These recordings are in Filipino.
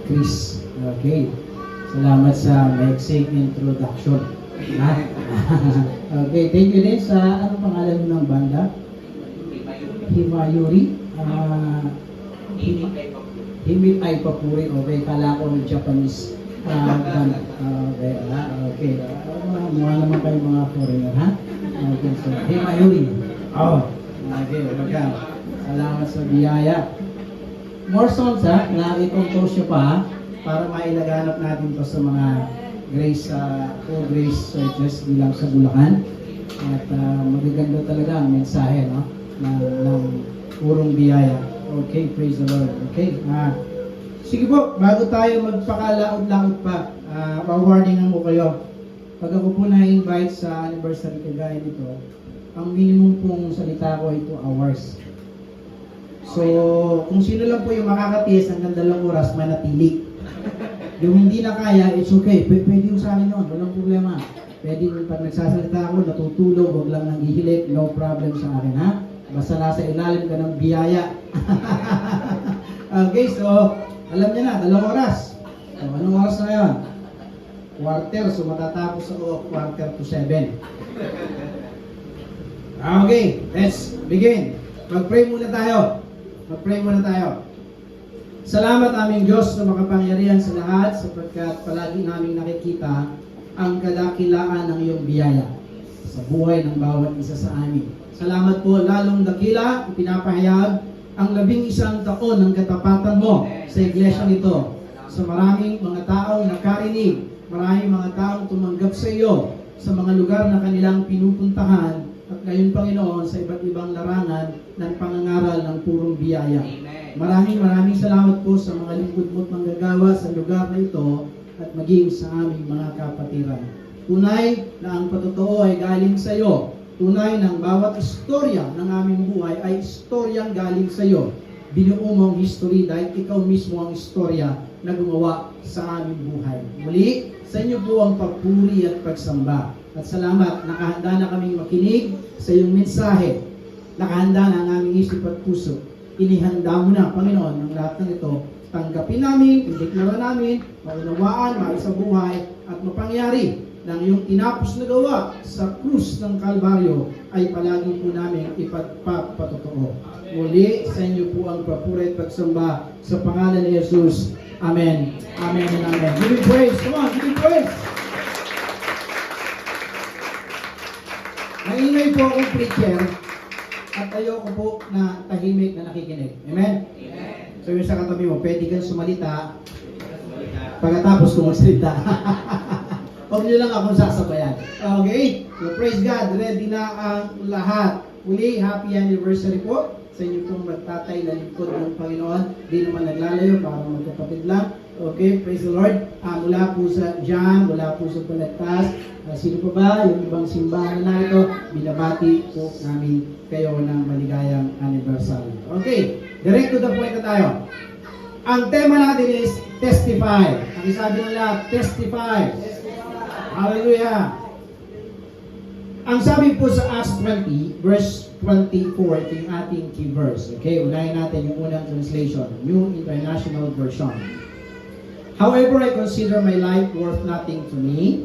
Chris. Okay. Salamat sa maiksing introduction. Ha? Okay, thank you din sa ano pangalan mo ng banda? Himayuri. Himit ay papuri. Okay, kala ko Japanese banda. Okay, okay. Mukha naman kayo mga foreigner, ha? Okay, so Himayuri. Oh, okay, welcome. Salamat sa biyaya. More songs, ha? Na i-compose nyo pa, ha? Para mailaganap natin to sa mga Grace, full Grace churches bilang sa Bulacan. At magaganda talaga ang mensahe, no? Ng purong biyaya. Okay, praise the Lord. Okay, sige po, bago tayo magpakalaot-laot pa, warning mo kayo. Pag ako po na-invite sa anniversary kagaya nito, ang minimum pong salita ko ay 2 hours. So, kung sino lang po yung makakatiis hanggang 2 oras, manatili. Yung hindi na kaya, it's okay. Pwede yung sa akin yun. Walang problema. Pwede yung pag nagsasalita ako, natutulog, huwag lang nanghihilik. No problem sa akin, ha? Basta nasa ilalim ka ng biyaya. Okay, so, alam niya na, 2 oras. So, anong oras na yun? Quarter. So, matatapos ako 6:45. Okay, let's begin. Mag-pray muna tayo. Mag-pray muna tayo. Salamat aming Diyos na makapangyarihan sa lahat sapagkat palagi naming nakikita ang kadakilaan ng iyong biyaya sa buhay ng bawat isa sa amin. Salamat po lalong dakila pinapahayag ang 11 taon ng katapatan mo sa iglesia nito. Sa maraming mga taong nakarinig, maraming mga taong tumanggap sa iyo sa mga lugar na kanilang pinupuntahan at ngayon Panginoon sa iba't ibang larangan ng pangangaral ng purong biyaya. Maraming salamat po sa mga lingkod mo't manggagawa sa lugar na ito at maging sa aming mga kapatiran. Tunay na ang patotoo ay galing sa iyo. Tunay na ang bawat istorya ng aming buhay ay istoryang galing sa iyo. Binuo mong history dahil ikaw mismo ang istorya na gumawa sa aming buhay. Muli, sa inyo po ang papuri at pagsamba. At salamat, nakahanda na kaming makinig sa iyong mensahe. Nakahanda na ang aming isip at puso. Inihanda mo na, Panginoon, ang lahat ng ito. Tanggapin namin, ideklara namin, maunawaan, maisabuhay, at mapangyari ng iyong tinapos na gawa sa krus ng Kalbaryo ay palagi po namin ipagpapatotoo. Muli, sa inyo po ang papuri at pagsamba sa pangalan ni Jesus. Amen. Amen and amen. Give him praise. Come on, give him praise. Maingay po akong preacher at ayoko po na tahimik na nakikinig. Amen? Amen. So yung sa katabi mo, pwede kang sumalita pagkatapos kong magsalita. Huwag nyo lang akong sasabayan. Okay? So praise God. Ready na ang lahat. Uli, happy anniversary po sa inyo pong magtatay na lingkod ng Panginoon. Di naman naglalayo para magkapatid lang. Okay, praise the Lord. Mula po sa John, mula po sa Balagtas, sino pa ba? Yung ibang simbahan na ito, binabati po namin kayo ng maligayang anniversary. Okay, direct to the point na tayo. Ang tema natin is testify. Ang sabi nila, testify. Hallelujah. Ang sabi po sa Acts 20, verse 24, ito yung ating key verse. Okay, unahin natin yung unang translation, New International Version. However, I consider my life worth nothing to me.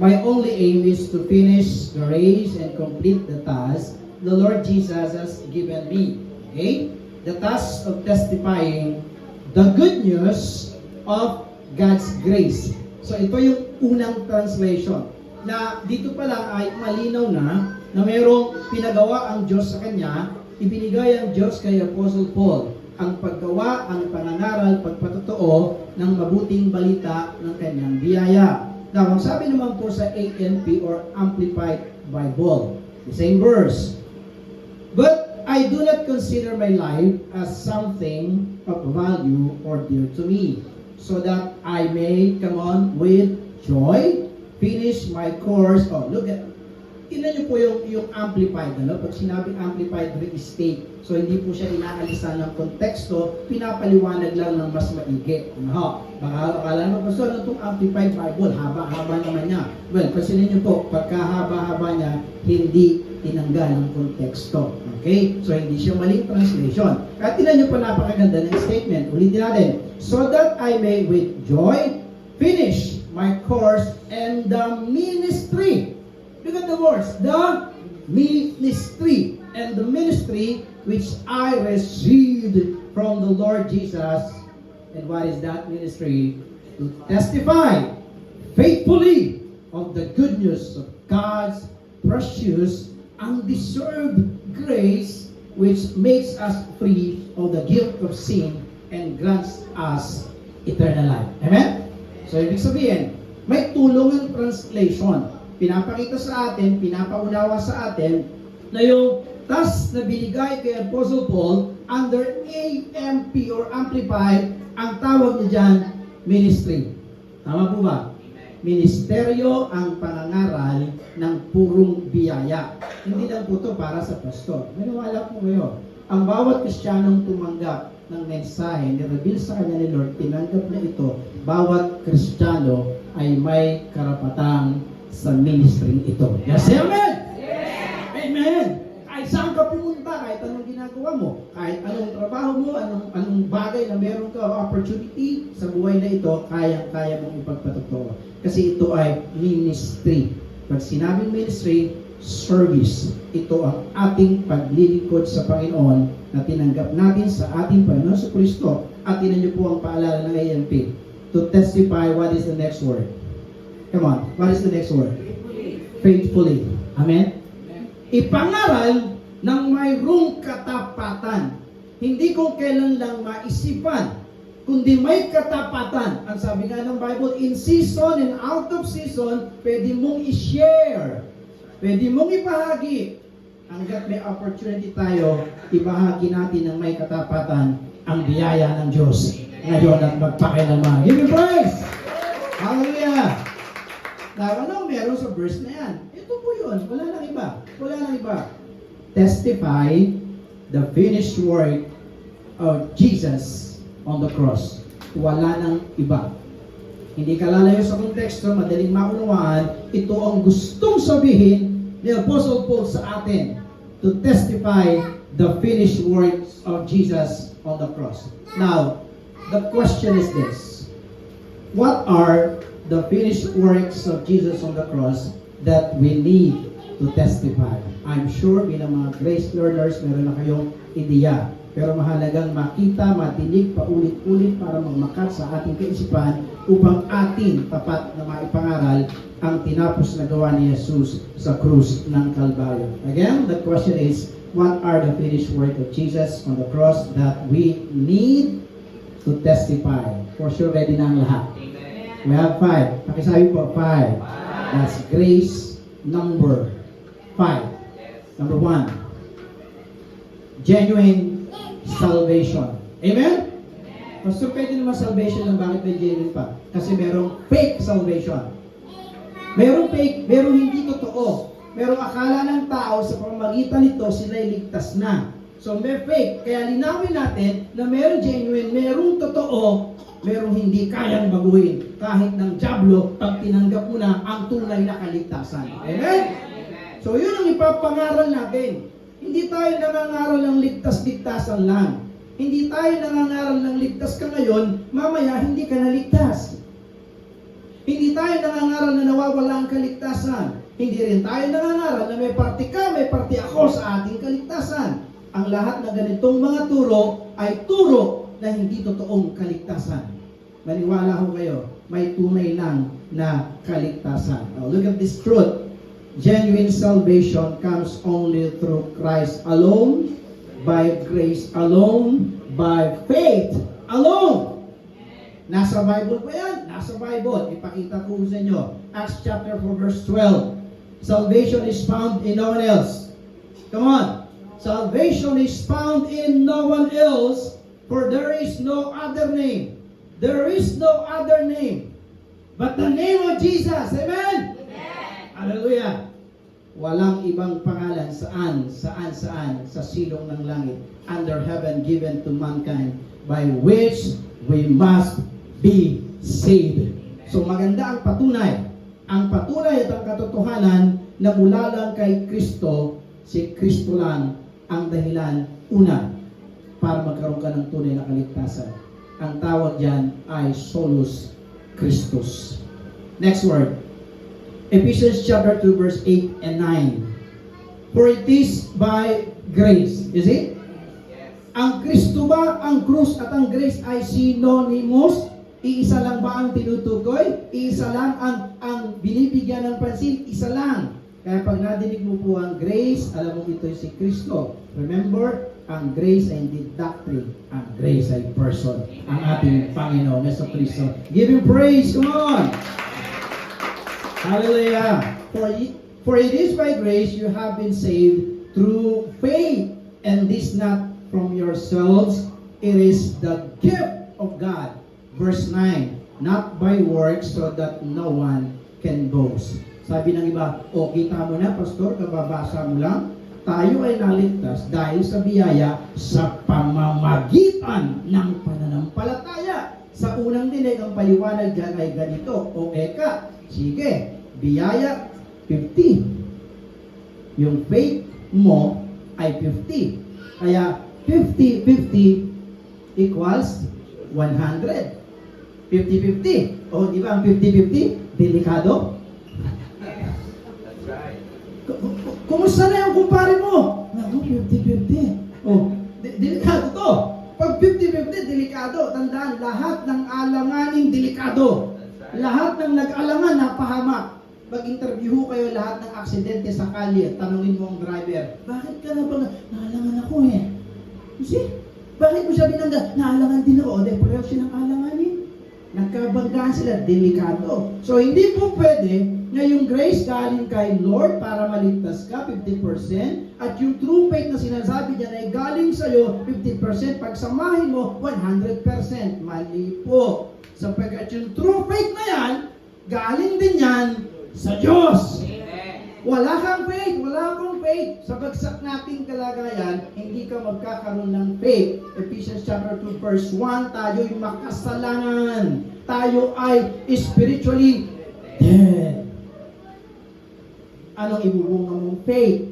My only aim is to finish the race and complete the task the Lord Jesus has given me. Okay? The task of testifying the good news of God's grace. So ito yung unang translation. Na dito pala ay malinaw na mayroong pinagawa ang Diyos sa kanya, ibinigay ang Diyos kay Apostle Paul ang paggawa, ang pangangaral, pagpatotoo ng mabuting balita ng kanyang biyaya. Now, ang sabi naman po sa AMP or Amplified Bible, the same verse, but I do not consider my life as something of value or dear to me, so that I may come on with joy, finish my course. Oh, look at, tingnan niyo po yung amplified, ano? Pag sinabing amplified restate, so hindi po siya inaalisan ng konteksto, pinapaliwanag lang ng mas maigi. Ano? Baka akala mo, Pastor, ano itong amplified Bible? Haba-haba naman niya. Well, pansinin niyo po, pagkahaba-haba niya, hindi tinanggal ng konteksto. Okay? So, hindi siya maling translation. Kaya tinan niyo pa napakaganda ng statement. Ulitin natin. So that I may with joy finish my course and the ministry. Look at the words. The ministry. And the ministry which I received from the Lord Jesus. And what is that ministry? To testify faithfully of the good news of God's precious, undeserved grace, which makes us free of the guilt of sin and grants us eternal life. Amen? So, ibig sabihin, may tulong ng translation. Pinapakita sa atin, pinapaunawa sa atin, na yung task na binigay kay Apostle Paul under AMP or Amplified, ang tawag niya dyan, ministry. Tama po ba? Ministeryo ang pangangaral ng purong biyaya. Hindi lang po ito para sa pastor. Maniwala po kayo. Ang bawat Kristiyanong tumanggap ng mensahe, ni-reveal sa kanya ni Lord, tinanggap na ito, bawat Kristiyano ay may karapatang sa ministry ito. Yes, amen? Amen! Kahit saan ka pumunta, kahit anong ginagawa mo, kahit anong trabaho mo, anong bagay na meron ka, opportunity sa buhay na ito, kaya mong ipagpatotoo. Kasi ito ay ministry. Pag sinabing ministry, service. Ito ang ating paglilingkod sa Panginoon na tinanggap natin sa ating Panginoon sa Kristo. At tinan niyo po ang paalala ng AMP. To testify, what is the next word? Come on, what is the next word? Faithfully. Amen? Ipangaral ng mayroong katapatan. Hindi kung kailan lang maisipan, kundi may katapatan. Ang sabi nga ng Bible, in season and out of season, pwede mong i-share. Pwede mong ibahagi. Hanggat may opportunity tayo, ibahagi natin ng may katapatan ang biyaya ng Diyos ngayon at magpakailanman. Give me praise! Hallelujah! Now, ano meron sa verse na yan? Ito po yun. Wala nang iba. Wala nang iba. Testify the finished work of Jesus on the cross. Wala nang iba. Hindi ka lalayo sa konteksto, madaling maunawaan, ito ang gustong sabihin ni Apostle Paul sa atin to testify the finished works of Jesus on the cross. Now, the question is this. What are the finished works of Jesus on the cross that we need to testify? I'm sure bilang mga grace learners, meron na kayong ideya. Pero mahalagang makita, matinig, paulit-ulit para magmakat sa ating kaisipan upang atin tapat na maipangaral ang tinapos na gawa ni Jesus sa krus ng Kalbaryo. Again, the question is, what are the finished work of Jesus on the cross that we need to testify? For sure, ready na ang lahat. We have 5. Pakisabi po, 5. That's grace number 5. Number 1. Genuine salvation. Amen? Pastor, pwede naman salvation lang. Bakit may genuine pa? Kasi merong fake salvation. Merong fake, merong hindi totoo. Merong akala ng tao sa pamamagitan nito sila'y ligtas na. So may fake. Kaya linawin natin na merong genuine, merong totoo, merong hindi kayang baguhin. Kahit ng dyablo, pag tinanggap mo na ang tunay na kaligtasan. Amen? So yun ang ipapangaral natin. Hindi tayo nangangaral ng ligtas-ligtasan lang. Hindi tayo nangangaral ng ligtas ka ngayon, mamaya hindi ka naligtas. Hindi tayo nangangaral na nawawala ang kaligtasan. Hindi rin tayo nangangaral na may parte ka, may parte ako sa ating kaligtasan. Ang lahat ng ganitong mga turo ay turo na hindi totoong kaligtasan. Maniwala ho kayo, may tunay lang na kaligtasan. Now, look at this truth. Genuine salvation comes only through Christ alone, by grace alone, by faith alone. Nasa Bible po yan? Nasa Bible. Ipakita ko sa inyo. Acts chapter 4 verse 12. Salvation is found in no one else. Come on. Salvation is found in no one else, for there is no other name. There is no other name but the name of Jesus. Amen? Hallelujah. Walang ibang pangalan saan sa silong ng langit under heaven given to mankind by which we must be saved. So maganda ang patunay. Ang patunay at ang katotohanan na mula lang kay Kristo si Kristo lang ang dahilan una para magkaroon ka ng tunay na kaligtasan. Ang tawag diyan ay solus Christus. Next word. Ephesians chapter 2 verse 8 and 9. For it is by grace. Is it? Ang Kristo ba, ang krus at ang grace ay synonymous? Iisa lang ba ang tinutukoy? Iisa lang ang binibigyan ng pansin? Isa lang. Kaya pag nadinig mo po ang grace, alam mo ito si Kristo. Remember, ang grace ay hindi doctrine. Ang grace ay person. Ang ating Panginoon, Yesu Kristo. Give Him praise. Come on. Hallelujah. For it is by grace you have been saved through faith. And this not from yourselves. It is the gift of God. Verse 9. Not by works so that no one can boast. Sabi ng iba, o kita mo na, pastor, kababasa mo lang, tayo ay naligtas dahil sa biyaya sa pamamagitan ng pananampalataya. Sa unang dinig, ang paliwanag dyan ay ganito, o eka, sige, biyaya 50. Yung faith mo ay 50. Kaya 50-50 equals 100. 50-50. O, di ba ang 50-50? Delikado? Kumusta na yung kumpare mo? Naku, 50-50. Oh, delikado to. Pag 50-50, delikado. Tandaan, lahat ng alanganing delikado. Lahat ng nag-alangan, napahamak. Pag-interview kayo lahat ng aksidente sa kalye, tanungin mo ang driver, bakit ka na ba? Naalangan ako eh. You see? Bakit mo siya binangga? Naalangan din ako. O, dahil pareho silang alanganin. Nagkabanggaan sila, delikado. So, hindi po pwede na yung grace galing kay Lord para maligtas ka, 50%, at yung true faith na sinasabi niya ay galing sa'yo, 50%, pagsamahin mo, 100%. Mali po. Sapagkat yung true faith na yan, galing din yan sa Diyos. Wala kang faith, wala akong faith. Sa bagsak nating kalagayan, hindi ka magkakaroon ng faith. Ephesians chapter 2 verse 1, tayo'y makasalanan. Tayo ay spiritually dead. Anong ibubunga mong faith?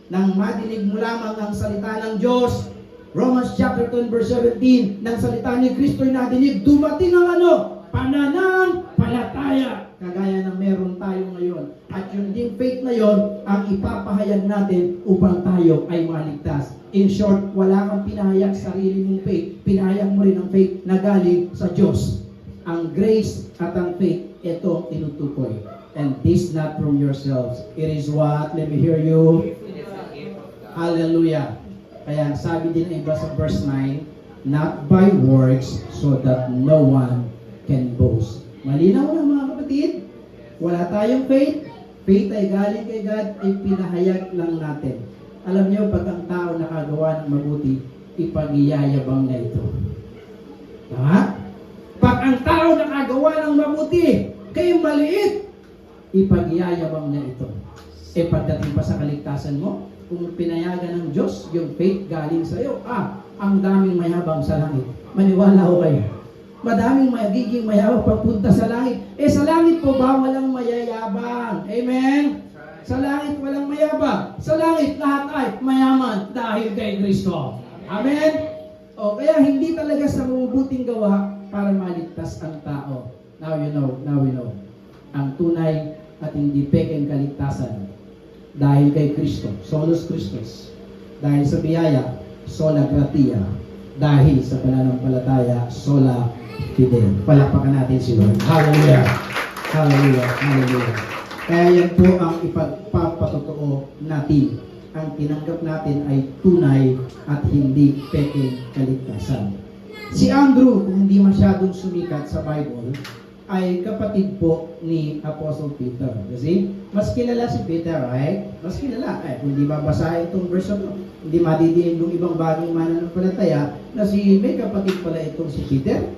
Nang madinig mo lamang ang salita ng Diyos, Romans chapter 10 verse 17, nang salita ni Kristo'y nadinig, dumating ang ano? Pananampalataya. Kagaya ng meron tayo ngayon. At yung ding faith na yon ang ipapahayag natin upang tayo ay maligtas. In short, wala kang pinahayag sarili mong faith. Pinahayag mo rin ang faith na galing sa Diyos. Ang grace at ang faith, ito ang tinutukoy. And this not from yourselves. It is what? Let me hear you. Hallelujah. Kaya sabi din ng iba sa verse 9, not by works so that no one can boast. Malinaw na mga kapatid. Wala tayong faith. Faith ay galing kay God, ay pinahayag lang natin. Alam niyo, pag ang tao nakagawa ng mabuti, ipag-iyayabang na ito. Tama? Pag ang tao nakagawa ng mabuti, kayo maliit, ipag-iyayabang na ito. E pagdating pa sa kaligtasan mo, kung pinayagan ng Diyos, yung faith galing sa iyo, ang daming mayabang sa langit. Maniwala ko kayo. Madaming magiging mayabang pagpunta sa langit. Sa langit po ba walang mayayabang? Amen? Sa langit walang mayabang. Sa langit lahat ay mayaman dahil kay Kristo. Amen? Kaya hindi talaga sa mabubuting gawa para maligtas ang tao. Now we know. Ang tunay at hindi pekeng kaligtasan dahil kay Kristo, solus Christus. Dahil sa biyaya, sola gratia. Dahil sa pananampalataya, sola fide. Palakpakan natin si Lord. Hallelujah. Hallelujah. Hallelujah. Kaya yan po ang ipagpapatotoo natin. Ang tinanggap natin ay tunay at hindi pekeng kaligtasan. Si Andrew, kung hindi masyadong sumikat sa Bible, ay kapatid po ni Apostle Peter. Kasi mas kilala si Peter, right? Mas kilala. Kung hindi babasahin itong verse na hindi madidiin yung ibang bagong mananampalataya na may kapatid pala itong si Peter,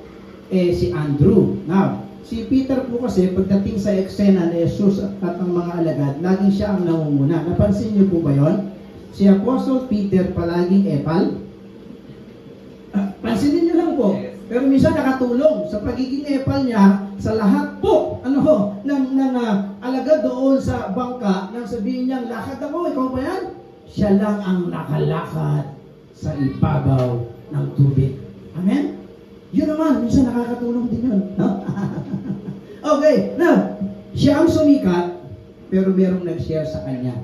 si Andrew. Now, si Peter po kasi pagdating sa eksena ni Jesus at ang mga alagad, laging siya ang nangunguna. Napansin niyo po ba yon? Si Apostle Peter palaging epal. Pansinin niyo lang po. Pero minsan nakatulong sa pagiging epal niya sa lahat po ng alagad doon sa bangka nang sabihin niya, lakad ako, ikaw ba yan? siya lang ang nakalakad sa ibabaw ng tubig. Amen? Yun naman, minsan nakakatulong din yun. No? Okay, now, siya ang sumikat, pero merong nag-share sa kanya.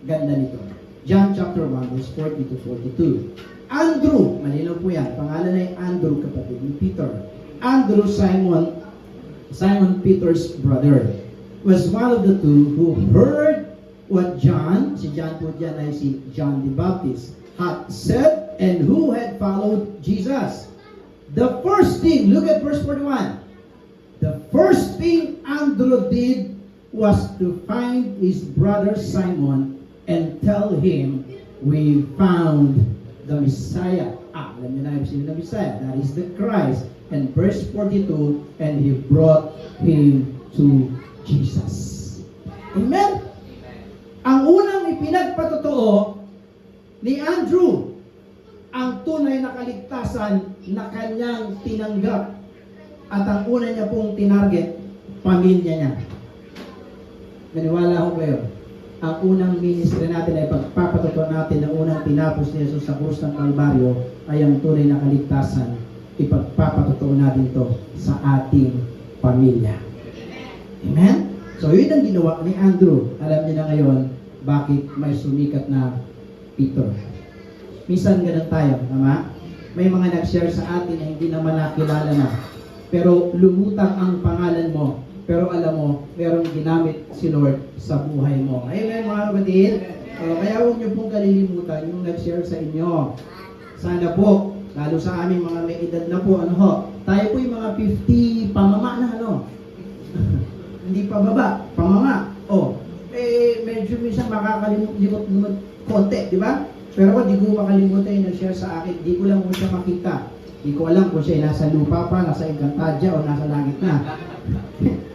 Ganda nito. John chapter 1, verse 40 to 42. Andrew, malinaw po yan, pangalan ay Andrew, kapatid ni Peter. Andrew, Simon Peter's brother, was one of the two who heard what John, si John po dyan ay si John the Baptist, had said and who had followed Jesus. The first thing, look at verse 41. The first thing Andrew did was to find his brother Simon and tell him, we found the Messiah. Alam niyo na yung sino na Messiah. That is the Christ. And verse 42, and he brought him to Jesus. Amen? Ang unang ipinagpatotoo ni Andrew, ang tunay na kaligtasan na kanyang tinanggap. At ang una niya pong tinarget, pamilya niya. Naniwala ko kayo, ang unang ministry natin ay pagpapatotoo natin na unang tinapos ni Jesus sa krus ng Kalbaryo ay ang tunay na kaligtasan. Ipagpapatotoo natin ito sa ating pamilya. Amen? So yun ang ginawa ni Andrew. Alam niyo na ngayon, bakit may sumikat na Peter. Minsan ganun tayo, tama? May mga nag-share sa atin na hindi naman nakilala na. Pero lumutang ang pangalan mo. Pero alam mo, merong ginamit si Lord sa buhay mo. Amen mga kapatid? Kaya huwag niyo pong kalilimutan yung nag-share sa inyo. Sana po, lalo sa aming mga may edad na po, tayo po yung mga 50 pamama na hindi pa baba, pamama. Medyo minsan makakalimot konti, di ba? Pero ako, di ko makalimutan yung nag-share sa akin. Di ko lang mo siya makita. Di ko alam kung siya nasa lupa pa, nasa Encantadia, o nasa langit na.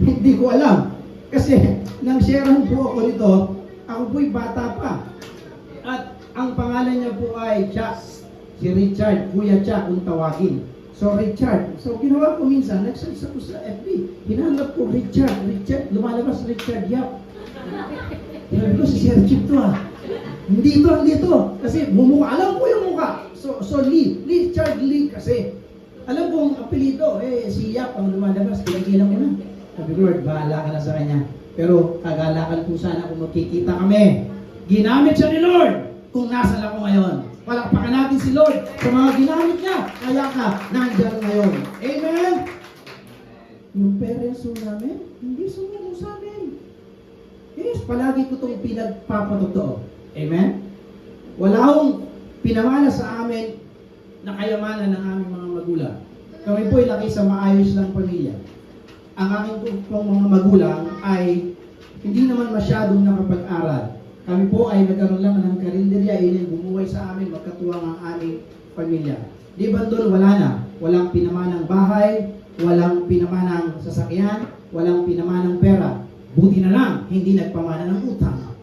Hindi ko alam. Kasi, nang sharehan po ako nito, ako po'y bata pa. At ang pangalan niya po ay Jack. Si Richard, Kuya Jack kung tawagin. So, Richard. So, ginawa ko minsan, nag-search ako sa FB. Hinanap ko Richard. Lumalabas Richard Yap. Sabi ko, si Sir Chip to Hindi ito. Kasi mumukha. Alam ko yung mukha. So Richard Lee kasi. Alam ko ang apelido. Si Yap ang lumalabas. Kinagilan ko na. Sabi ko, Lord, bahala ka na sa kanya. Pero kagalakan po sana kung magkikita kami. Ginamit siya ni Lord kung nasan ako ngayon. Palakpakan natin si Lord sa mga ginamit niya. Kaya ka, nandiyan ngayon. Amen? Yung parents namin, hindi sumunod sa amin. Yes, palagi ko itong pinagpapatotoo. Amen? Wala akong pinamana sa amin na kayamanan ng aming mga magulang. Kami po ay laki sa maayos lang pamilya. Ang aking pong mga magulang ay hindi naman masyadong nakapag-aral. Kami po ay nagkaroon lang ng karinderya, ilan bumuhay sa amin, magkatuwang ang aming pamilya. Di ba doon wala na? Walang pinamanang bahay, walang pinamanang sasakyan, walang pinamanang pera. Buti na lang, hindi nagpamana ng utang.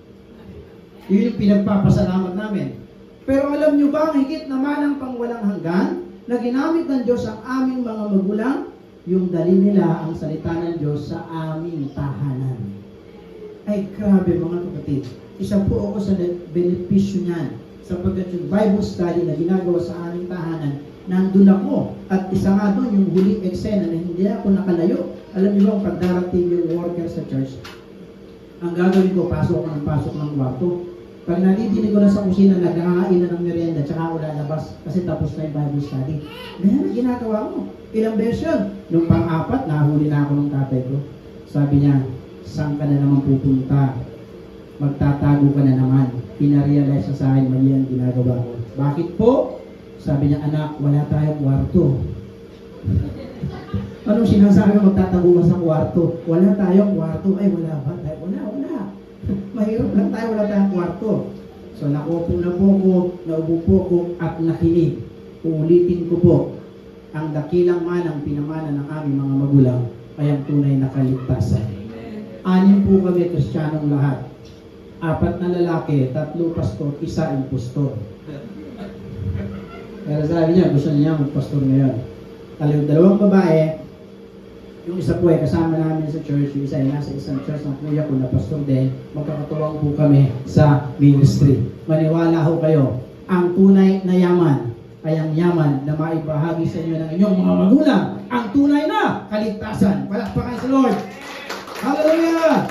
Yun yung pinagpapasalamat namin. Pero alam nyo ba, higit naman ang pangwalang hanggan na ginamit ng Diyos ang aming mga magulang, yung dali nila ang salita ng Diyos sa aming tahanan. Ay grabe mga kapatid. Isa po ako sa benepisyo niyan. Sapagkat yung Bible study na ginagawa sa aming tahanan, nandun ako. At isa nga doon, yung huling eksena na hindi ako nakalayo. Alam niyo ba, pag darating yung worker sa church, ang gagawin ko, pasok ng kwarto. Pag nadidinig ko na sa kusina, nagkakain na ng merienda, tsaka ako lalabas kasi tapos na yung Bible study. Ganyan ang ginagawa ko. Ilang beses yun. Nung pang-apat, nahuli na ako ng tatay ko. Sabi niya, saan ka na naman pupunta? Magtatago ka na naman. Pinarealize na sa akin, mali ang ginagawa ko. Bakit po? Sabi niya, anak, wala tayong kwarto. Anong sinasabi mo, magtatago ka sa kwarto? Wala tayong kwarto. Ay, wala ba? Wala. Mahirap lang tayo, wala tayong kwarto. So, naupo po ko at nakinig. Uulitin ko po, ang dakilang manang pinamana ng aming mga magulang ay ang tunay na kaligtasan. 6 po kami Kristiyanong lahat. 4 na lalaki, 3 pastor, 1 impostor. Pero sabi niya, gusto niya magpastor ngayon. 2 babae, Yung isa po ay kasama namin sa church, yung isa ay nasa isang church ng kuya ko na pastor din. Magkakatuwang po kami sa ministry. Maniwala ho kayo, ang tunay na yaman ay ang yaman na maibahagi sa inyo ng inyong mga magulang. Ang tunay na kaligtasan. Palakpakan sa Lord. Hallelujah!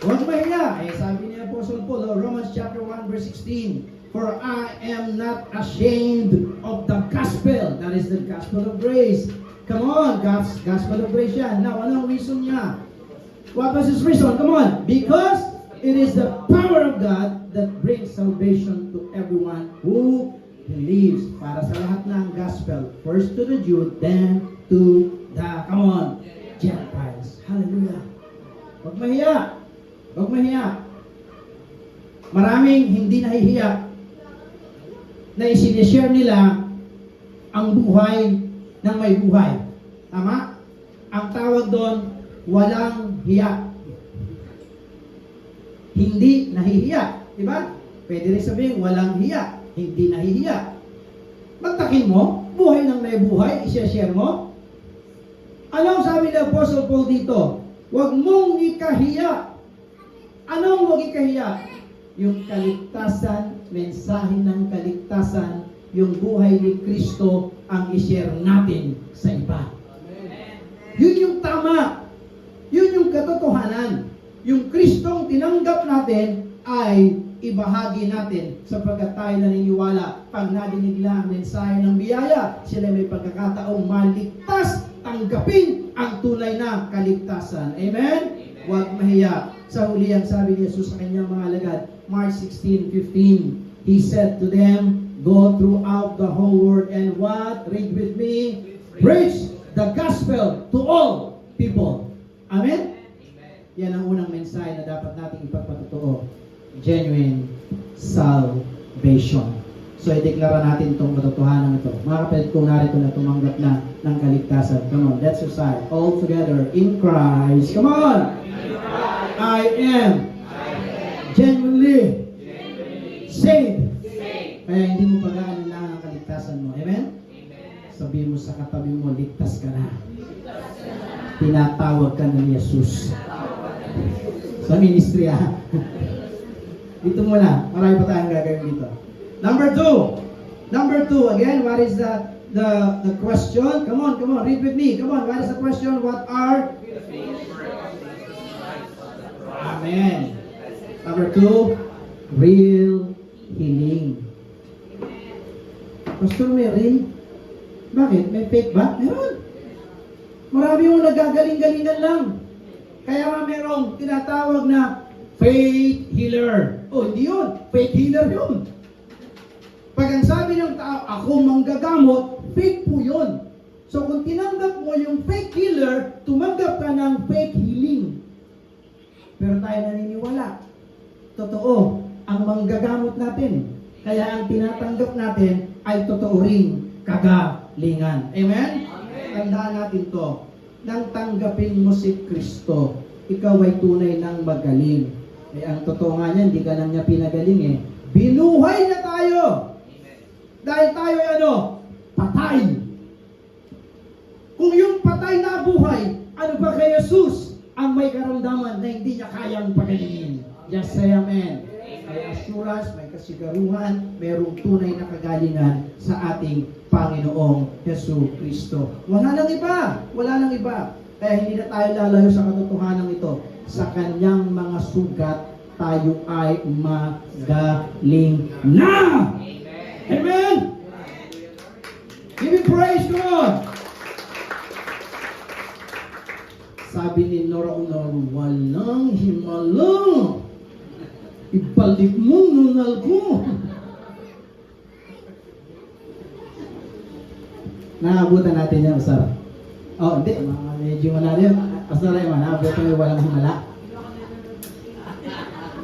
Huwag mahiya. Sabi ni Apostle Paul, Romans chapter 1 verse 16, for I am not ashamed of the gospel. That is the gospel of grace. Come on, God's gospel of grace yan. Now, anong reason niya? What was his reason? Come on. Because it is the power of God that brings salvation to everyone who believes. Para sa lahat ng gospel. First to the Jew, then to the, come on, Gentiles. Hallelujah. Huwag mahiya. Huwag mahiya. Maraming hindi nahihiya na isinishare nila ang buhay ng may buhay. Tama? Ang tawag doon, walang hiya. Hindi nahihiya. Diba? Pwede rin sabihin, walang hiya. Hindi nahihiya. Magtakin mo, buhay ng may buhay, isishare mo. Anong sabi ni Apostle Paul dito? Huwag mong ikahiya. Anong huwag ikahiya? Yung kaligtasan, mensahe ng kaligtasan, yung buhay ni Kristo ang i-share natin sa iba. Amen. Yun yung tama. Yun yung katotohanan. Yung Kristong tinanggap natin ay ibahagi natin sapagkat tayo naniniwala pag nadinig nila ang mensahe ng biyaya, sila may pagkakataong maligtas, tanggapin ang tunay na kaligtasan. Amen? Huwag mahiya. Sa huli ang sabi ni Jesus sa kanyang mga alagad, Mark 16:15, He said to them, go throughout the whole world and what? Read with me. Preach the gospel to all people. Amen? Yan ang unang mensahe na dapat nating ipagpatutuo. Genuine salvation. So, ideklara natin itong katotohanan ito. Mga kapatid kong narito na tumanggap na ng kaligtasan. Come on, let's recite all together in Christ. Come on! I am genuinely saved. Kaya hindi mo pag-aanilangan ang kaligtasan mo. Amen? Sabihin mo sa katabi mo, ligtas ka na. Tinatawag ka na ni Jesus. Sa ministry Dito muna. Marami pa tayong gagawin dito. Number two, again, what is the question? Come on, read with me. Come on, what is the question? What are? Amen. Number two, real healing. Pastor Mary, bakit? May fake ba? Meron. Marami yung nagagaling-galingan lang. Kaya nga merong tinatawag na faith healer. Oh, hindi yun. Faith healer yun. Pag ang sabi ng tao, ako manggagamot, fake po yun. So kung tinanggap mo yung fake healer, tumanggap ka ng fake healing. Pero tayo naniniwala. Totoo, ang manggagamot natin. Kaya ang tinatanggap natin ay totoo ring kagalingan. Amen? Tandaan natin to. Nang tanggapin mo si Kristo, ikaw ay tunay ng magaling. Ang totoo nga niya, hindi ka lang niya pinagaling Binuhay niya tayo. Dahil tayo ay patay. Kung yung patay na buhay, ano ba kay Jesus ang may karamdaman na hindi niya kayang pagalingin? Just say amen. May assurance, may kasiguruhan, mayroong tunay na kagalingan sa ating Panginoong Hesus Kristo. Wala nang iba. Kaya hindi na tayo lalayo sa katotohanan ito. Sa kanyang mga sugat, tayo ay magaling na! Amen! Give me praise, God! Sabi ni Nora Honor, walang himala. Ibalik mo nunal ko. Naabutan natin yan, Pastor. Oh, hindi. Medyo wala rin. Pastor Rayman, naabutan mo walang himala.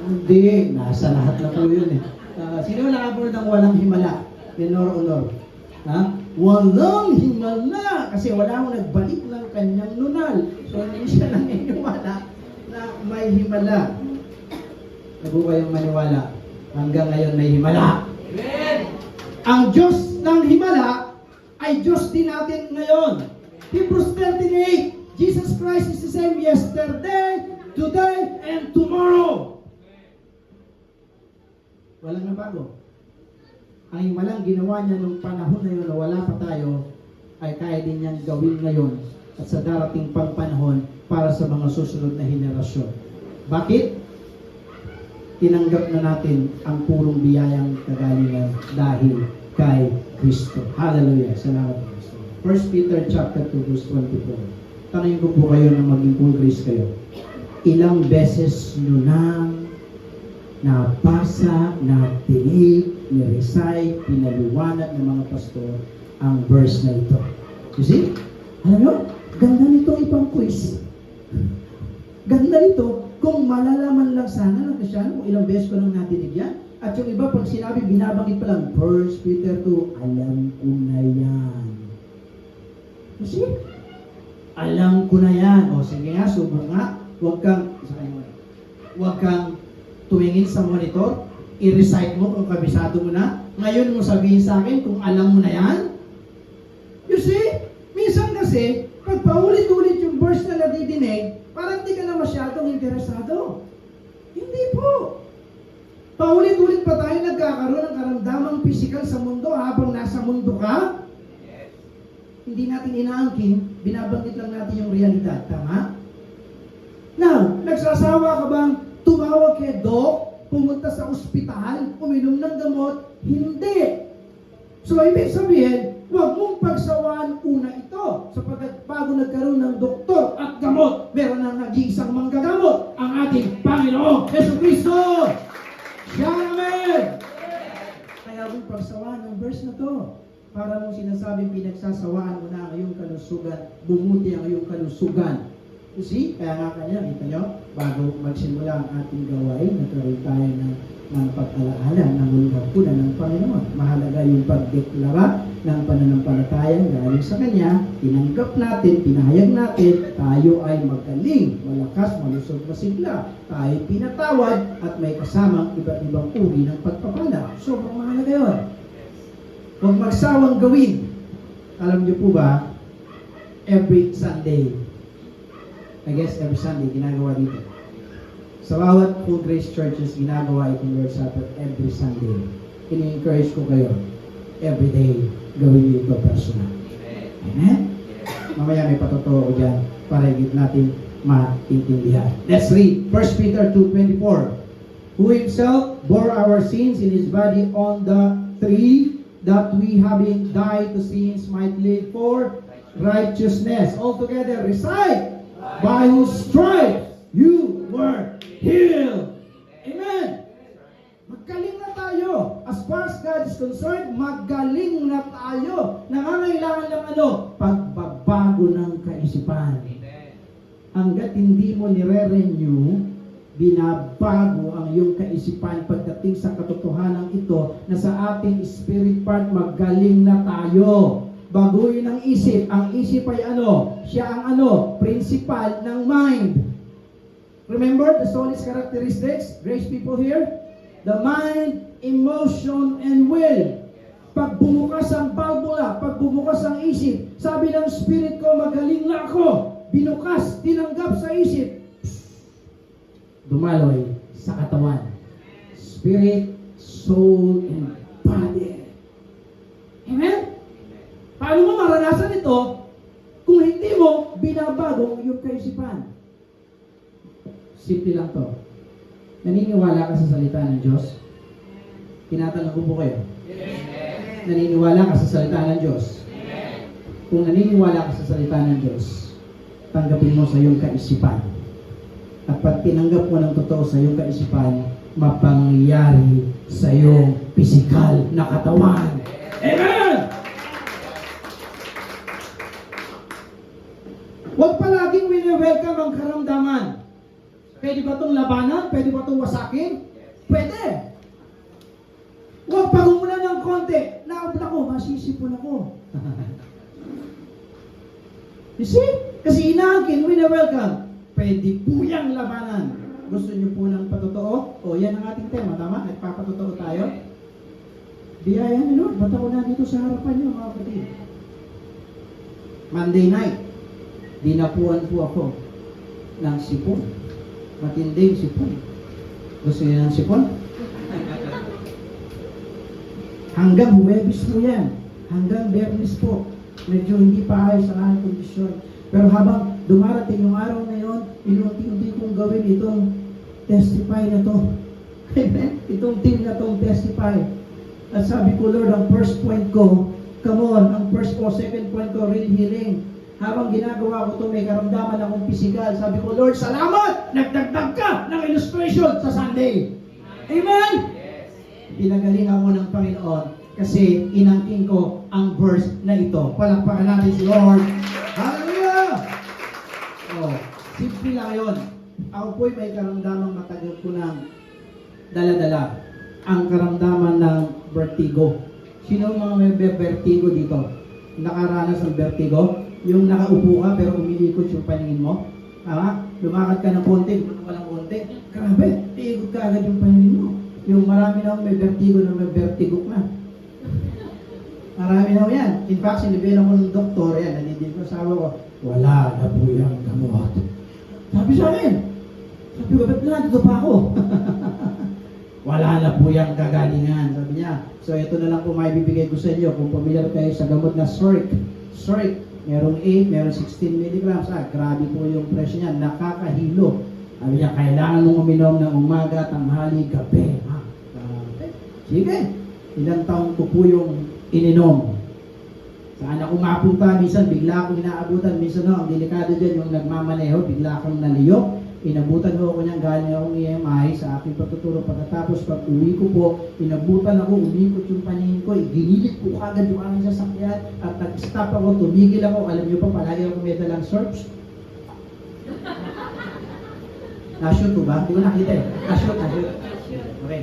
Hindi. Nasa lahat na po yun Sino nakapulot ng walang himala? Ni Nora Honor. Walang himala. Kasi wala akong nagbalik ng kanyang nunal. So, hindi siya naniniwala na may himala. Nabuo kayong maniwala. Hanggang ngayon may himala. Amen! Ang Diyos ng himala ay Diyos din natin ngayon. Hebrews 13:8, Jesus Christ is the same yesterday, today, and tomorrow. Walang nabago. Ang malang ginawa niya nung panahon na yun na wala pa tayo, ay kaya din niyang gawin ngayon at sa darating pang panahon para sa mga susunod na henerasyon. Bakit? Tinanggap na natin ang purong biyayang kagalingan dahil kay Kristo. Hallelujah. Salamat po. 1 Peter chapter 2 verse 24. Tanungin ko po kayo na maging full grace kayo. Ilang beses nyo nang nabasa, natinig, ni-recite, pinaliwanag ng mga pastor ang verse na ito. You see? Alam nyo, ganda nito ipang quiz. Ganda nito, kung malalaman lang sana ng Kristiyan, kung ilang beses ko nang natinig yan, at yung iba, pag sinabi, binabanggit pa lang, 1 Peter 2, alam ko na yan. You see? Alam ko na yan. O sige nga, subok nga, huwag kang tumingin sa monitor, i-recite mo kung kabisado mo na, ngayon mo sabihin sa akin kung alam mo na yan. You see? Minsan kasi, pag paulit-ulit yung verse na nadidinig, parang di ka na masyadong interesado. Hindi po. Paulit-ulit pa tayo nagkakaroon ng karamdamang physical sa mundo habang nasa mundo ka? Yes. Hindi natin inaangkin, binabanggit lang natin yung realidad. Tama? Now, nagsasawa ka bang tumawag kay Doc, pumunta sa ospital, uminom ng gamot? Hindi. So, ibig sabihin, huwag mong pagsawaan una ito. Sapagkat bago nagkaroon ng doktor at gamot, meron na nag-iisang manggagamot, ang ating Panginoong Jesucristo. Siya namin! Kaya huwag pagsawaan ng verse na to. Para mong sinasabing pinagsasawaan mo na ang iyong kalusugan, bumuti ang iyong kalusugan. You see? Kaya nga kanya, kita nyo, bago magsimula ang ating gawain, nagkaroon tayo ng pag-alaala, ng ulgapunan ng Panginoon. Mahalaga yung pagdeklara ng pananampalataya galing sa Kanya, tinanggap natin, pinahayag natin, tayo ay magaling, malakas, malusog, masigla. Tayo pinatawad at may kasamang iba't ibang uri ng pagpapala. Sobrang mahalaga yun. Huwag magsawang gawin. Alam niyo po ba, every Sunday, I guess every Sunday, ginagawa dito. Sa bawat Full Grace Churches, ginagawa itong Lord's Supper every Sunday. Ini-encourage ko kayo, every day, gawin niyo ito personal. Amen? Mamaya may patotoo ko dyan para higit natin maintindihan. Let's read 1 Peter 2:24. Who himself bore our sins in his body on the tree, that we having died to sins might live for righteousness. All together, recite, by whose stripes you were healed. Amen. Magaling na tayo. As far as God is concerned, magaling na tayo. Nangangailangan lang pagbabago ng kaisipan. Hanggat hindi mo nire-renew, binabago ang iyong kaisipan pagdating sa katotohanan ito na sa ating spirit part, magaling na tayo. Baguhin ang isip. Ang isip ay siya ang principal ng mind. Remember the soul's characteristics? Grace people here? The mind, emotion, and will. Pag bumukas ang balbula, pag bumukas ang isip, sabi ng spirit ko, magaling na ako. Binukas, tinanggap sa isip. Dumaloy sa katawan. Spirit, soul, and body. Amen? Paano mo maranasan ito kung hindi mo binabago yung kaisipan? Simple lang to. Naniniwala ka sa salita ng Diyos? Tinatanong ko po kayo. Yes. Naniniwala ka sa salita ng Diyos? Yes. Kung naniniwala ka sa salita ng Diyos, tanggapin mo sa iyong kaisipan. At pag tinanggap mo ng totoo sa iyong kaisipan, mapangyayari sa iyong pisikal na katawan. Amen! Huwag palaging wini-welcome ang karamdaman. Pwede ba itong labanan? Pwede ba itong wasakin? Pwede. Huwag pagumulan ng konti. Naabla ko, masisipon ako. You see? Kasi inaangkin, wini-welcome. Pwede po yung labanan. Gusto niyo po ng patotoo? O, yan ang ating tema, tama? Nagpapatotoo tayo. Biyaya ni Lord, ba't ako na dito sa harapan niyo, mga kapatid? Monday night. Dinapuan po ako ng sipon. Matinding sipon. Gusto niyo ng sipon? Hanggang Huwebes po yan. Hanggang Biyernes po. Medyo hindi pa ayos ang aking kondisyon. Pero habang dumarating yung araw na yon, inunti-unti kong gawin itong testify na to. Itong team na tong testify. At sabi ko, Lord, ang first point ko, come on, ang first o second point ko, real healing. Habang ginagawa ko to, may karamdaman akong physical. Sabi ko, Lord, salamat! Nagdagdag ka ng illustration sa Sunday. Amen? Yes. Pinagaling ako ng Panginoon kasi inangking ko ang verse na ito. Palakpakan natin si Lord. Hallelujah! Oh, simple lang yun. Ako po'y may karamdamang matagal ko ng dala-dala. Ang karamdaman ng vertigo. Sino mga may vertigo dito? Nakaranas ng vertigo? Yung nakaupo ka pero umiikot yung paningin mo? Lumakad ka ng konti, gulong ka ng konti. Grabe, iikot ka agad yung paningin mo. Yung marami na may vertigo na. Marami na yan. In fact, sinibilan ko ng doktor, yan, nandidig ko sa asawa ko, wala na po yung gamot. Sabi sa akin, sabi ko, ba't nandito pa ako? Wala na po yung kagalingan. Sabi niya, so ito na lang po maibibigay ko sa inyo. Kung pamilyar kayo sa gamot na Soric, merong 8, merong 16 milligrams. Grabe po yung presyo niya. Nakakahilo. Sabi niya, kailangan mong uminom ng umaga, tanghali, gabi. Sige. Ilang taon ko po yung ininom. Saan ako mapunta? Minsan bigla akong inaabutan. Minsan ang delikado dyan yung nagmamaneho. Bigla akong naliyok. Inabutan ko ako niyang galing akong EMI sa aking pagtuturo. Pagkatapos pag uwi ko po, inabutan ako, umikot yung paningin ko, ginilit ko kagad yung aking sasakyan at nag-stop ako, tumigil ako. Alam niyo pa, palagi ako may dalang search. Na-shoot ko ba? Hindi ko nakita eh. Na-shoot. Okay.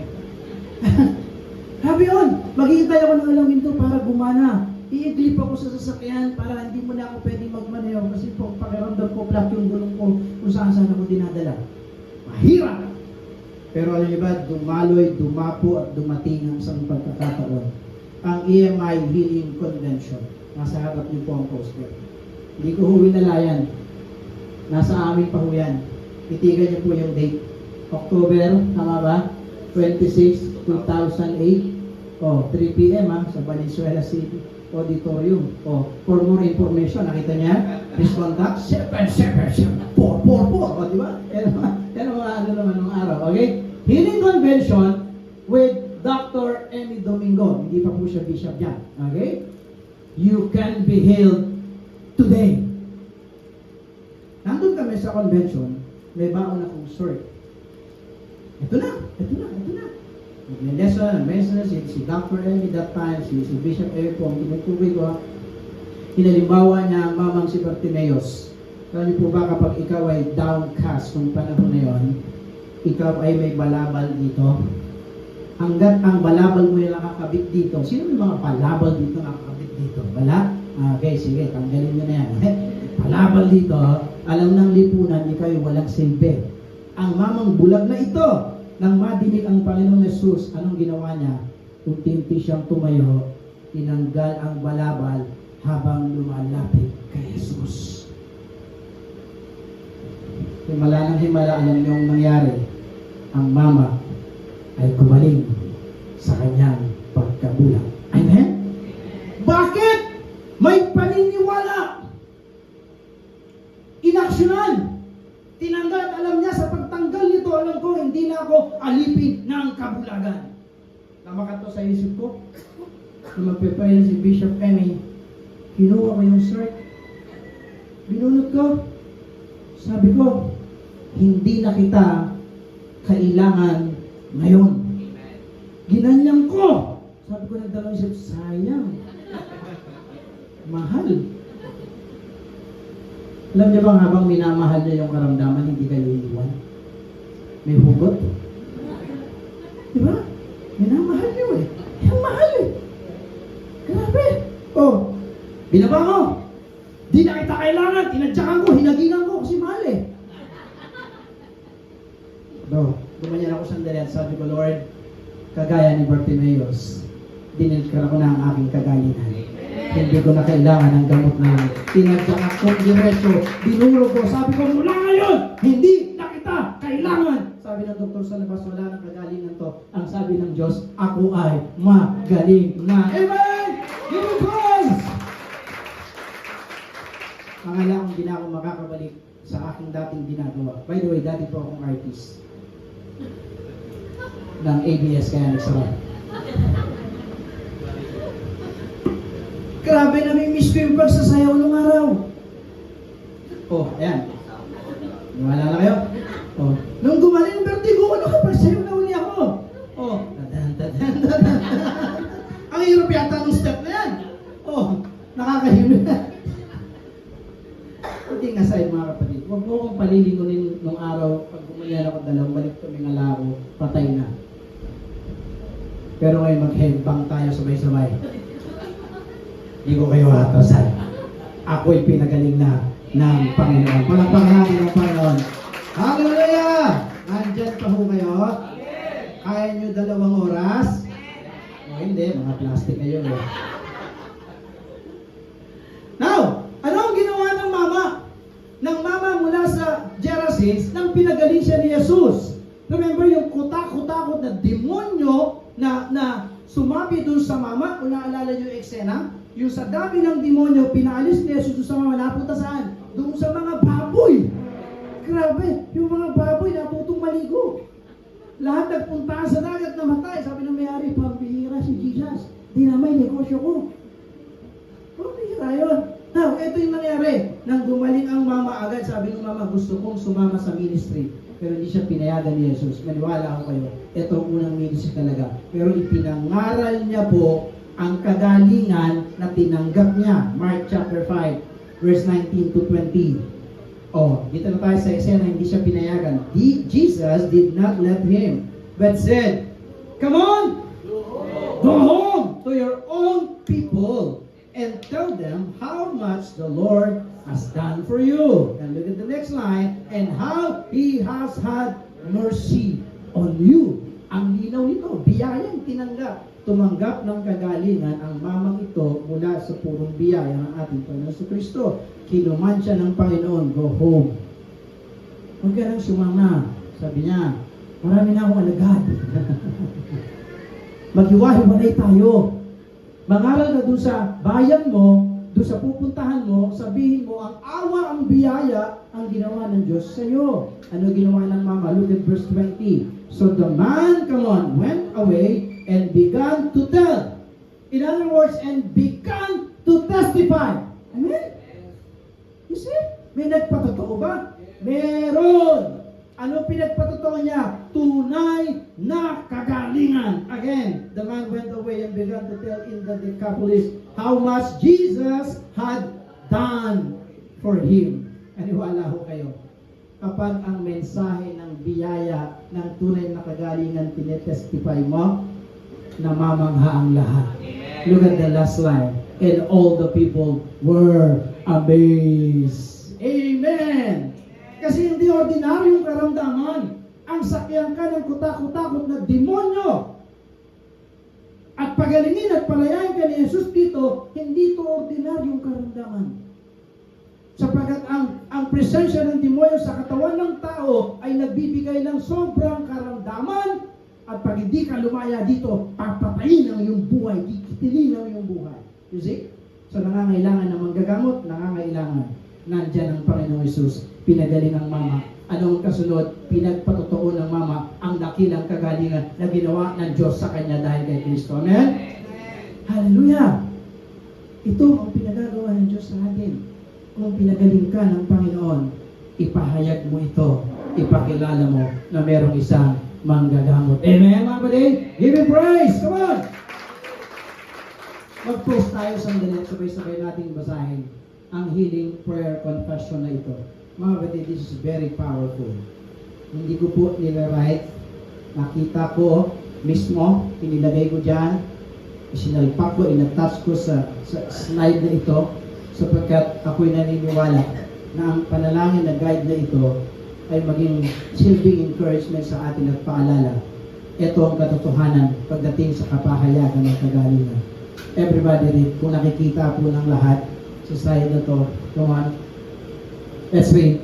Sabi yun, maghihintay ako ng alam ito para gumana. I-clip ako sa sasakyan para hindi mo na ako pwedeng magmaneho kasi po pakiramdam ko flat yung gulong ko kung saan ako dinadala. Mahirap! Pero alam niyo ba, dumapo at dumating ang isang pagkakataon. Ang EMI Healing Convention. Nasa harap niyo po ang poster. Hindi ko winalayan. Nasa amin pa ho yan. Itigan niyo po yung date. October, tama ba? 26, 2008. 3 p.m. Sa Valenzuela City Auditorium. For more information, nakita niya? Please contact 777-444. Di ba? Yan ang ano naman ng araw. Okay? Healing Convention with Dr. Emmy Domingo. Hindi pa po siya bishop yan. Okay? You can be healed today. Nandun kami sa convention, may baon akong sword. Ito na. Lesson, si Dr. Emmy that time, si Bishop Eric po, ang tinutubig ko, hinalimbawa niya ang mamang si Bartimeus. Alam niyo po ba kapag ikaw ay downcast nung panahon na yon, ikaw ay may balabal dito? Hanggat ang balabal mo yung nakakabit dito, sino may mga balabal dito nakakabit dito? Wala? Okay, sige, tanggalin nyo na yan. Balabal dito, alam ng lipunan, ikaw ay walang silbi. Ang mamang bulag na ito, nang madinig ang Panginoong Yesus, anong ginawa niya? Unti-unti siyang tumayo, tinanggal ang balabal habang lumalapit kay Jesus. Himala ng himala, alam niyo ang nangyari. Ang mama ay gumaling sa kanyang pagkabulag. Amen? Bakit? May paniniwala. Inaksyonan. Tinanggal, alam niya sa pagtanggal nito, alam ko, hindi na ako alipin ng kabulagan. Namakat to sa isip ko, na magpipray si Bishop Emmy, kinuha ko yung shirt, binunot ko, sabi ko, hindi na kita kailangan ngayon. Ginanyan ko. Sabi ko, nagdalawang isip, sayang. Mahal. Alam niyo bang habang minamahal niya yung karamdaman, hindi kayo iiwan? May hugot. Diba? Minamahal niyo eh. Yung mahal eh. Grabe. Binaba ko. Di na kita kailangan. Tinadyakan ko, hinagingan ko kasi mahal eh. Gumanyan ako sandali at sabi ko, Lord, kagaya ni Bartimeus, dinilkar ako na ang aking kagalingan. Hindi ko na kailangan ng gamot na yun. Tinadyak akong diretso, dinulog ko, sabi ko, mula ngayon, hindi na kita kailangan. Sabi ng doktor sa labas, wala nang kagalingan to. Ang sabi ng Diyos, ako ay magaling na. Amen! Give me praise! Pangala kong di na ako makakabalik sa aking dating ginagawa. By the way, dati po akong artist ng ABS, kaya nagsara. Grabe, nami-miss ko yung pagsasayaw nung araw. Oh, ayan. Nawala na kayo? Oh. Nung gumaling ng vertigo, ano ka pagsayaw na uli ako? Oh. Tadan. Ang hirap yata ng step na yan. Oh, nakakahimik na. Putting aside mga kapatid, huwag mo akong palilingunin nung araw, pag gumaling ako dalawang balik tuming alako, patay na. Pero ngayon mag-headbang tayo sabay-sabay. Hindi ko kayo hatasan. Ako'y pinagaling na ng Panginoon. Palakpakan natin ang Panginoon. Hallelujah! Nandyan pa ho kayo? Kaya nyo 2 oras? O hindi, mga plastic kayo. Now, ano ang ginawa ng mama? Ng mama mula sa Gerasenes, nang pinagaling siya ni Jesus. Remember yung kutakot na demonyo na sumabi dun sa mama? Kung naalala nyo yung eksena? Yung sa dami ng demonyo, pinaalis ni Jesus sa mama, napunta saan? Doon sa mga baboy. Grabe, yung mga baboy natutong maligo. Lahat nagpunta sa dagat na matay. Sabi ng may-ari, pambihira si Jesus. Di na may negosyo ko. Pambihira yun. Now, ito yung nangyari. Nang gumaling ang mama agad, sabi ng mama, gusto kong sumama sa ministry. Pero hindi siya pinayagan ni Jesus. Maniwala ako kayo. Ito ang unang ministry talaga. Pero ipinangaral niya po ang kagalingan na tinanggap niya. Mark chapter 5, verse 19 to 20. Oh, dito na tayo sa eksena, hindi siya pinayagan. Jesus did not let him, but said, come on! Go home to your own people and tell them how much the Lord has done for you. And look at the next line, and how He has had mercy on you. Ang linaw nito, biyayang tinanggap. Tumanggap ng kagalingan ang mamang ito mula sa purong biyaya ng ating Panginoon sa Kristo. Kinuman siya ng Panginoon, go home. Huwag ka nang sumama. Sabi niya, marami na akong alagad. Maghiwa-hiwalay tayo. Mangaral ka doon sa bayan mo, doon sa pupuntahan mo, sabihin mo, ang awa, ang biyaya, ang ginawa ng Diyos sa iyo. Ano ginawa ng mama? Look at verse 20. So the man, come on, went away and began to tell. In other words, and began to testify. Amen? You see? May nagpatotoo ba? Meron! Ano pinagpatotoo niya? Tunay na kagalingan. Again, the man went away and began to tell in the Decapolis how much Jesus had done for him. Aniwala ho kayo. Kapag ang mensahe ng biyaya ng tunay na kagalingan tinetestify mo, namamangha ang lahat. Look at the last line. And all the people were amazed. Amen! Kasi hindi ordinaryong karamdaman. Ang sakyan ka ng kutakot-takot na demonyo. At pagalingin at palayain ka ni Jesus dito, hindi ito ordinaryong karamdaman. Sapagkat ang presensya ng demonyo sa katawan ng tao ay nagbibigay ng sobrang karamdaman. At pag hindi ka lumaya dito, papatayin ang iyong buhay, kikitilin ang iyong buhay. You see? So nangangailangan ng manggagamot, nangangailangan. Nandyan ang Panginoong Jesus, pinagaling ng mama. Anong kasunod? Pinagpatotoo ng mama ang dakilang kagalingan na ginawa ng Diyos sa kanya dahil kay Kristo. Amen? Hallelujah! Ito ang pinagagawa ng Diyos sa atin. Kung pinagaling ka ng Panginoon, ipahayag mo ito, ipakilala mo na merong isang manggagamot. Amen, mga kapatid? Give me praise! Come on! Mag-post tayo sandali, sabay-sabay nating basahin ang healing prayer confession na ito. Mga kapatid, this is very powerful. Hindi ko po nila-write. Nakita ko mismo, inilagay ko dyan, isinalpak ko, inatouch ko sa slide na ito, sapagkat ako'y naniniwala na ang panalangin na guide na ito ay maging silbing encouragement sa atin at paalala. Ito ang katotohanan pagdating sa kapahayagan ng kagalingan. Everybody read. Kung nakikita po ng lahat sa slide na to. Come on. Let's read.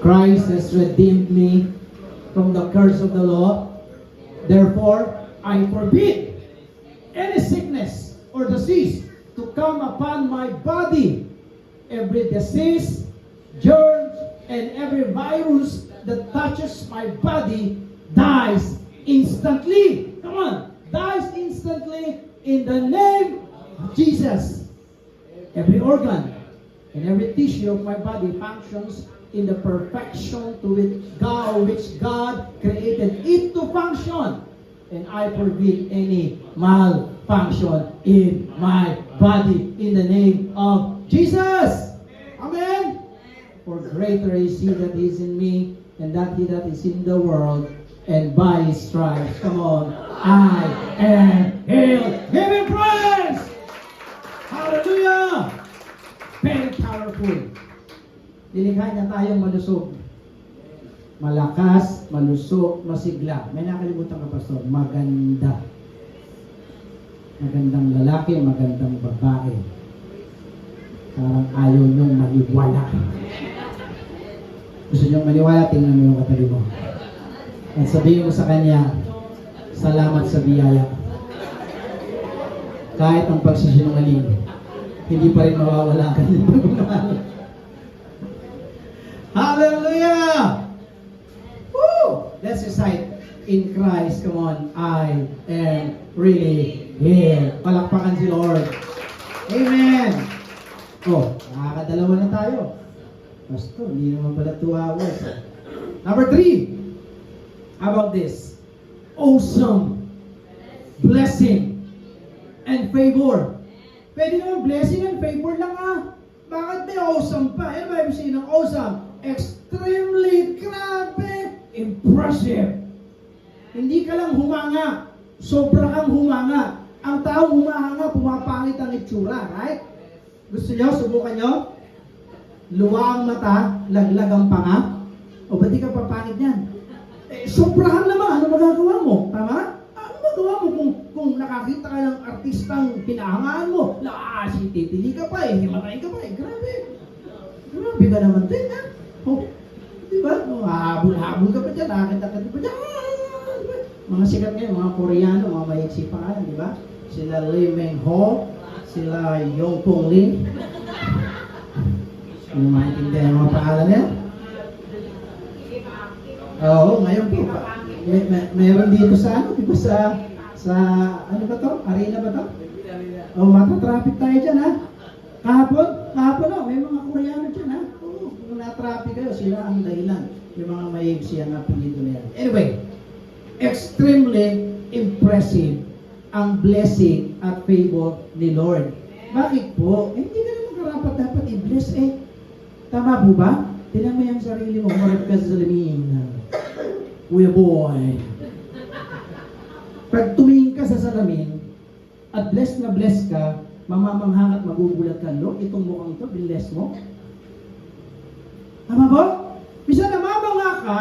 Christ has redeemed me from the curse of the law. Therefore, I forbid any sickness or disease to come upon my body. Every disease, germ, and every virus that touches my body dies instantly. Come on. Dies instantly in the name of Jesus. Every organ and every tissue of my body functions in the perfection to which God created it to function. And I forbid any malfunction in my body in the name of Jesus. Amen. For greater is He that is in me than that He that is in the world. And by His stripes, come on, I am healed. Give Him praise! Hallelujah! Very powerful. Nilikha niya tayong malusog. Malakas, malusog, masigla. May nakalimutan ka, Pastor. Maganda. Magandang lalaki, magandang babae. Parang ayaw niyong maniwala. Gusto niyong maniwala, tingnan mo yung katabi mo. At sabihin mo sa kanya, salamat sa biyaya. Kahit ang pagsisinungaling, hindi pa rin mawawala ang kanyang pagmamahal. Hallelujah! Woo! Let's recite, in Christ, come on, I am really here. Palakpakan si Lord. Amen! Oh, nakakadalawa na tayo. Pastor, hindi naman pala 2 hours. Number 3. How about this? Awesome blessing and favor. Pwede naman blessing and favor lang Bakit may awesome pa? Ano ba ibig sabihin ng awesome? Extremely, grabe, impressive. Hindi ka lang humanga. Sobra kang humanga. Ang tao humahanga, pumapangit ang itsura, right? Gusto nyo? Subukan nyo? Luwa ang mata, laglag ang panga. O ba't di ka papangit yan? Sobrahan naman, ano magagawa mo? Tama? Ano magagawa mo kung nakakita ka ng artistang pinahangaan mo? Titili ka pa himatayin ka pa Grabe. Grabe ka naman din, Oh, di ba? Habol-habol ka pa dyan, nakakita ka pa dyan. Mga sikat ngayon, mga Koreano, mga maiksi pa di ba? Sila Lee Meng Ho, sila Yong Pong Lee. Ano maintindihan yung mga pangalan niya? Oo, ngayon po. Mayroon dito sa di ba sa ano ba to? Arena ba to? Matatraffic tayo dyan Kahapon may mga Koreano dyan Oo, kung na-traffic kayo, sila ang dahilan. Yung mga maiksi ang apelido na yan. Anyway, extremely impressive ang blessing at favor ni Lord. Bakit po? Hindi ka naman karapat dapat i-bless Tama po ba? Tinan mo yung sarili mo, marap ka sa salamin. Kuya boy. Pag tumingin ka sa salamin, at blessed na blessed ka, mamamangha at magugulat ka, no? Itong mukhang ito, bless mo. Tama ba? Bisa namamangha ka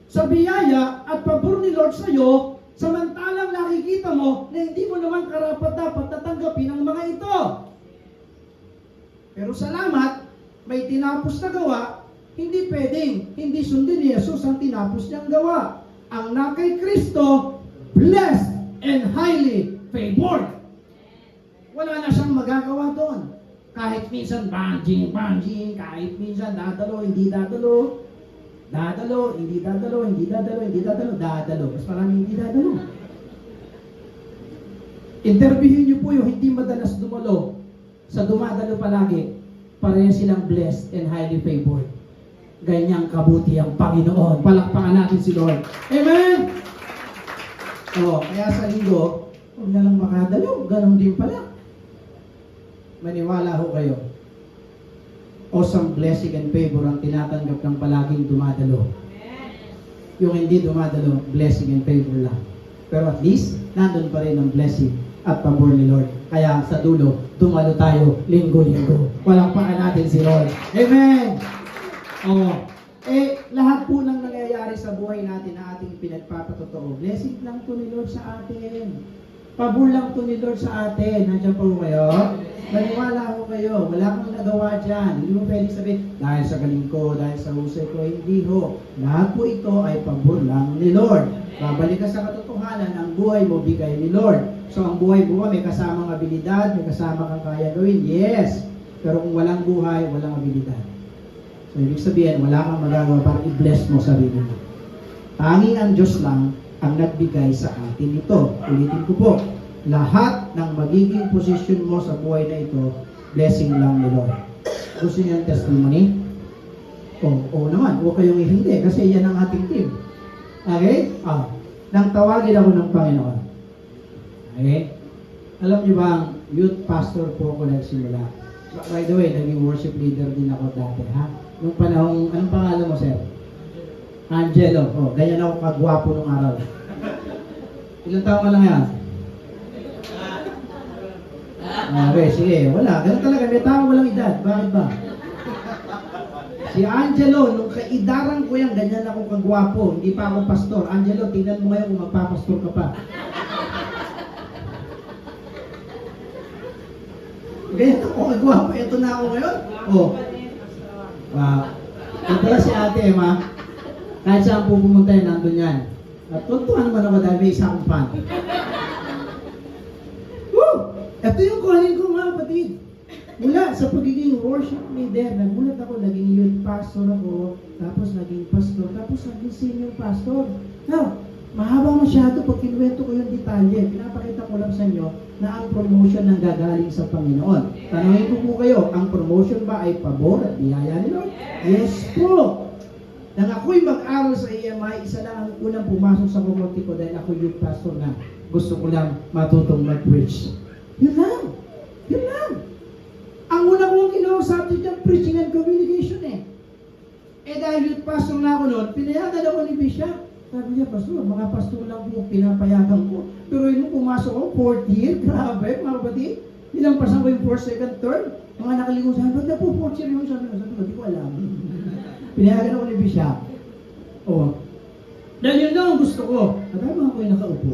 sa biyaya at pabor ni Lord sa'yo, samantalang nakikita mo na hindi mo naman karapat dapat natanggapin ang mga ito. Pero salamat, may tinapos na gawa, hindi pwedeng, hindi sundin ni Jesus ang tinapos niyang gawa. Ang na kay Kristo, blessed and highly favored. Wala na siyang magagawa doon. Kahit minsan banjing, kahit minsan dadalo, hindi dadalo. Dadalo, hindi dadalo, hindi dadalo, hindi dadalo, dadalo. Mas maraming hindi dadalo. Interviewin niyo po yung hindi madalas dumalo sa dumadalo palagi. Pareho silang blessed and highly favored. Ganyang kabuti ang Panginoon. Palakpakan natin si Lord. Amen! Kaya sa linggo, huwag na lang makadalo. Ganon din pala. Maniwala ho kayo. Awesome blessing and favor ang tinatanggap ng palaging dumadalo. Yung hindi dumadalo, blessing and favor lang. Pero at least, nandun pa rin ang blessing at pabor ni Lord. Kaya sa dulo, dumalo tayo linggo-linggo. Palakpakan natin si Lord. Amen! Lahat po ng nangyayari sa buhay natin na ating pinagpapatotoo, blessing lang po ni Lord sa atin. Pabor lang to ni Lord sa atin. Nandiyan po kayo? Maniwala ko kayo. Wala kang nagawa dyan. Hindi mo pwedeng sabihin, dahil sa galing ko, dahil sa husay ko, hindi ho. Lahat po ito ay pabor lang ni Lord. Babalik ka sa katotohanan, ang buhay mo bigay ni Lord. So ang buhay mo may kasamang abilidad, may kasama kang kaya gawin. Yes. Pero kung walang buhay, walang abilidad. So ibig sabihin, wala kang magagawa para i-bless mo sarili mo. Tanging ang Diyos lang ang nagbigay sa atin ito. Ulitin ko po, lahat ng magiging posisyon mo sa buhay na ito, blessing lang ni Lord. Gusto niyo yung testimony? Oo naman, huwag kayong hindi kasi yan ang ating team. Okay? Nang tawagin ako ng Panginoon. Okay? Alam niyo ba, ang youth pastor po ako nagsimula. By the way, naging worship leader din ako dati, ha? Nung panahong, anong pangalan mo, sir? Angelo. Ganyan ako kagwapo nung araw. Ilang taon ka lang yan? Okay, sige. Wala. Ganun talaga. May tao walang edad. Bakit ba? Si Angelo, nung kaidaran ko yan, ganyan ako kagwapo. Hindi pa ako pastor. Angelo, tingnan mo ngayon kung magpapastor ka pa. Ganyan ako kagwapo. Ito na ako ngayon. Ito pala si Ate Emma. Kahit saan po pumunta yan, nandun yan. At tuntuhan naman ako dahil may isa akong fan. Woo! Ito yung kuhanin ko mga kapatid. Mula sa pagiging worship leader, nagulat ako, naging youth pastor ako, tapos naging pastor, tapos naging senior pastor. Now, mahaba masyado pag kinuwento ko yung detalye. Pinapakita ko lang sa inyo na ang promotion nang gagaling sa Panginoon. Tanungin ko po kayo, ang promotion ba ay pabor at biyaya ni Lord? Yes po! Nang ako'y mag-aral sa AMI, isa lang ang unang pumasok sa community ko dahil ako youth pastor na gusto ko lang matutong mag-preach. Yun lang. Yun lang. Ang una kong ginawang subject yung preaching and communication dahil youth pastor na ako noon, pinayagan ako ni Bishop. Sabi niya, pastor, mga pastor lang po pinapayagan ko. Pero yun pumasok ako, 4th year, grabe, mga kapatid. Nilampasan ko yung 4th, 2nd, 3rd. Mga nakaligo sabi, ba't na po 4th year yung sabi ko? Sabi ko, di ko alam. Pinayagan ako ni Bishop. Dahil yun lang ang gusto ko. At habang ako'y nakaupo,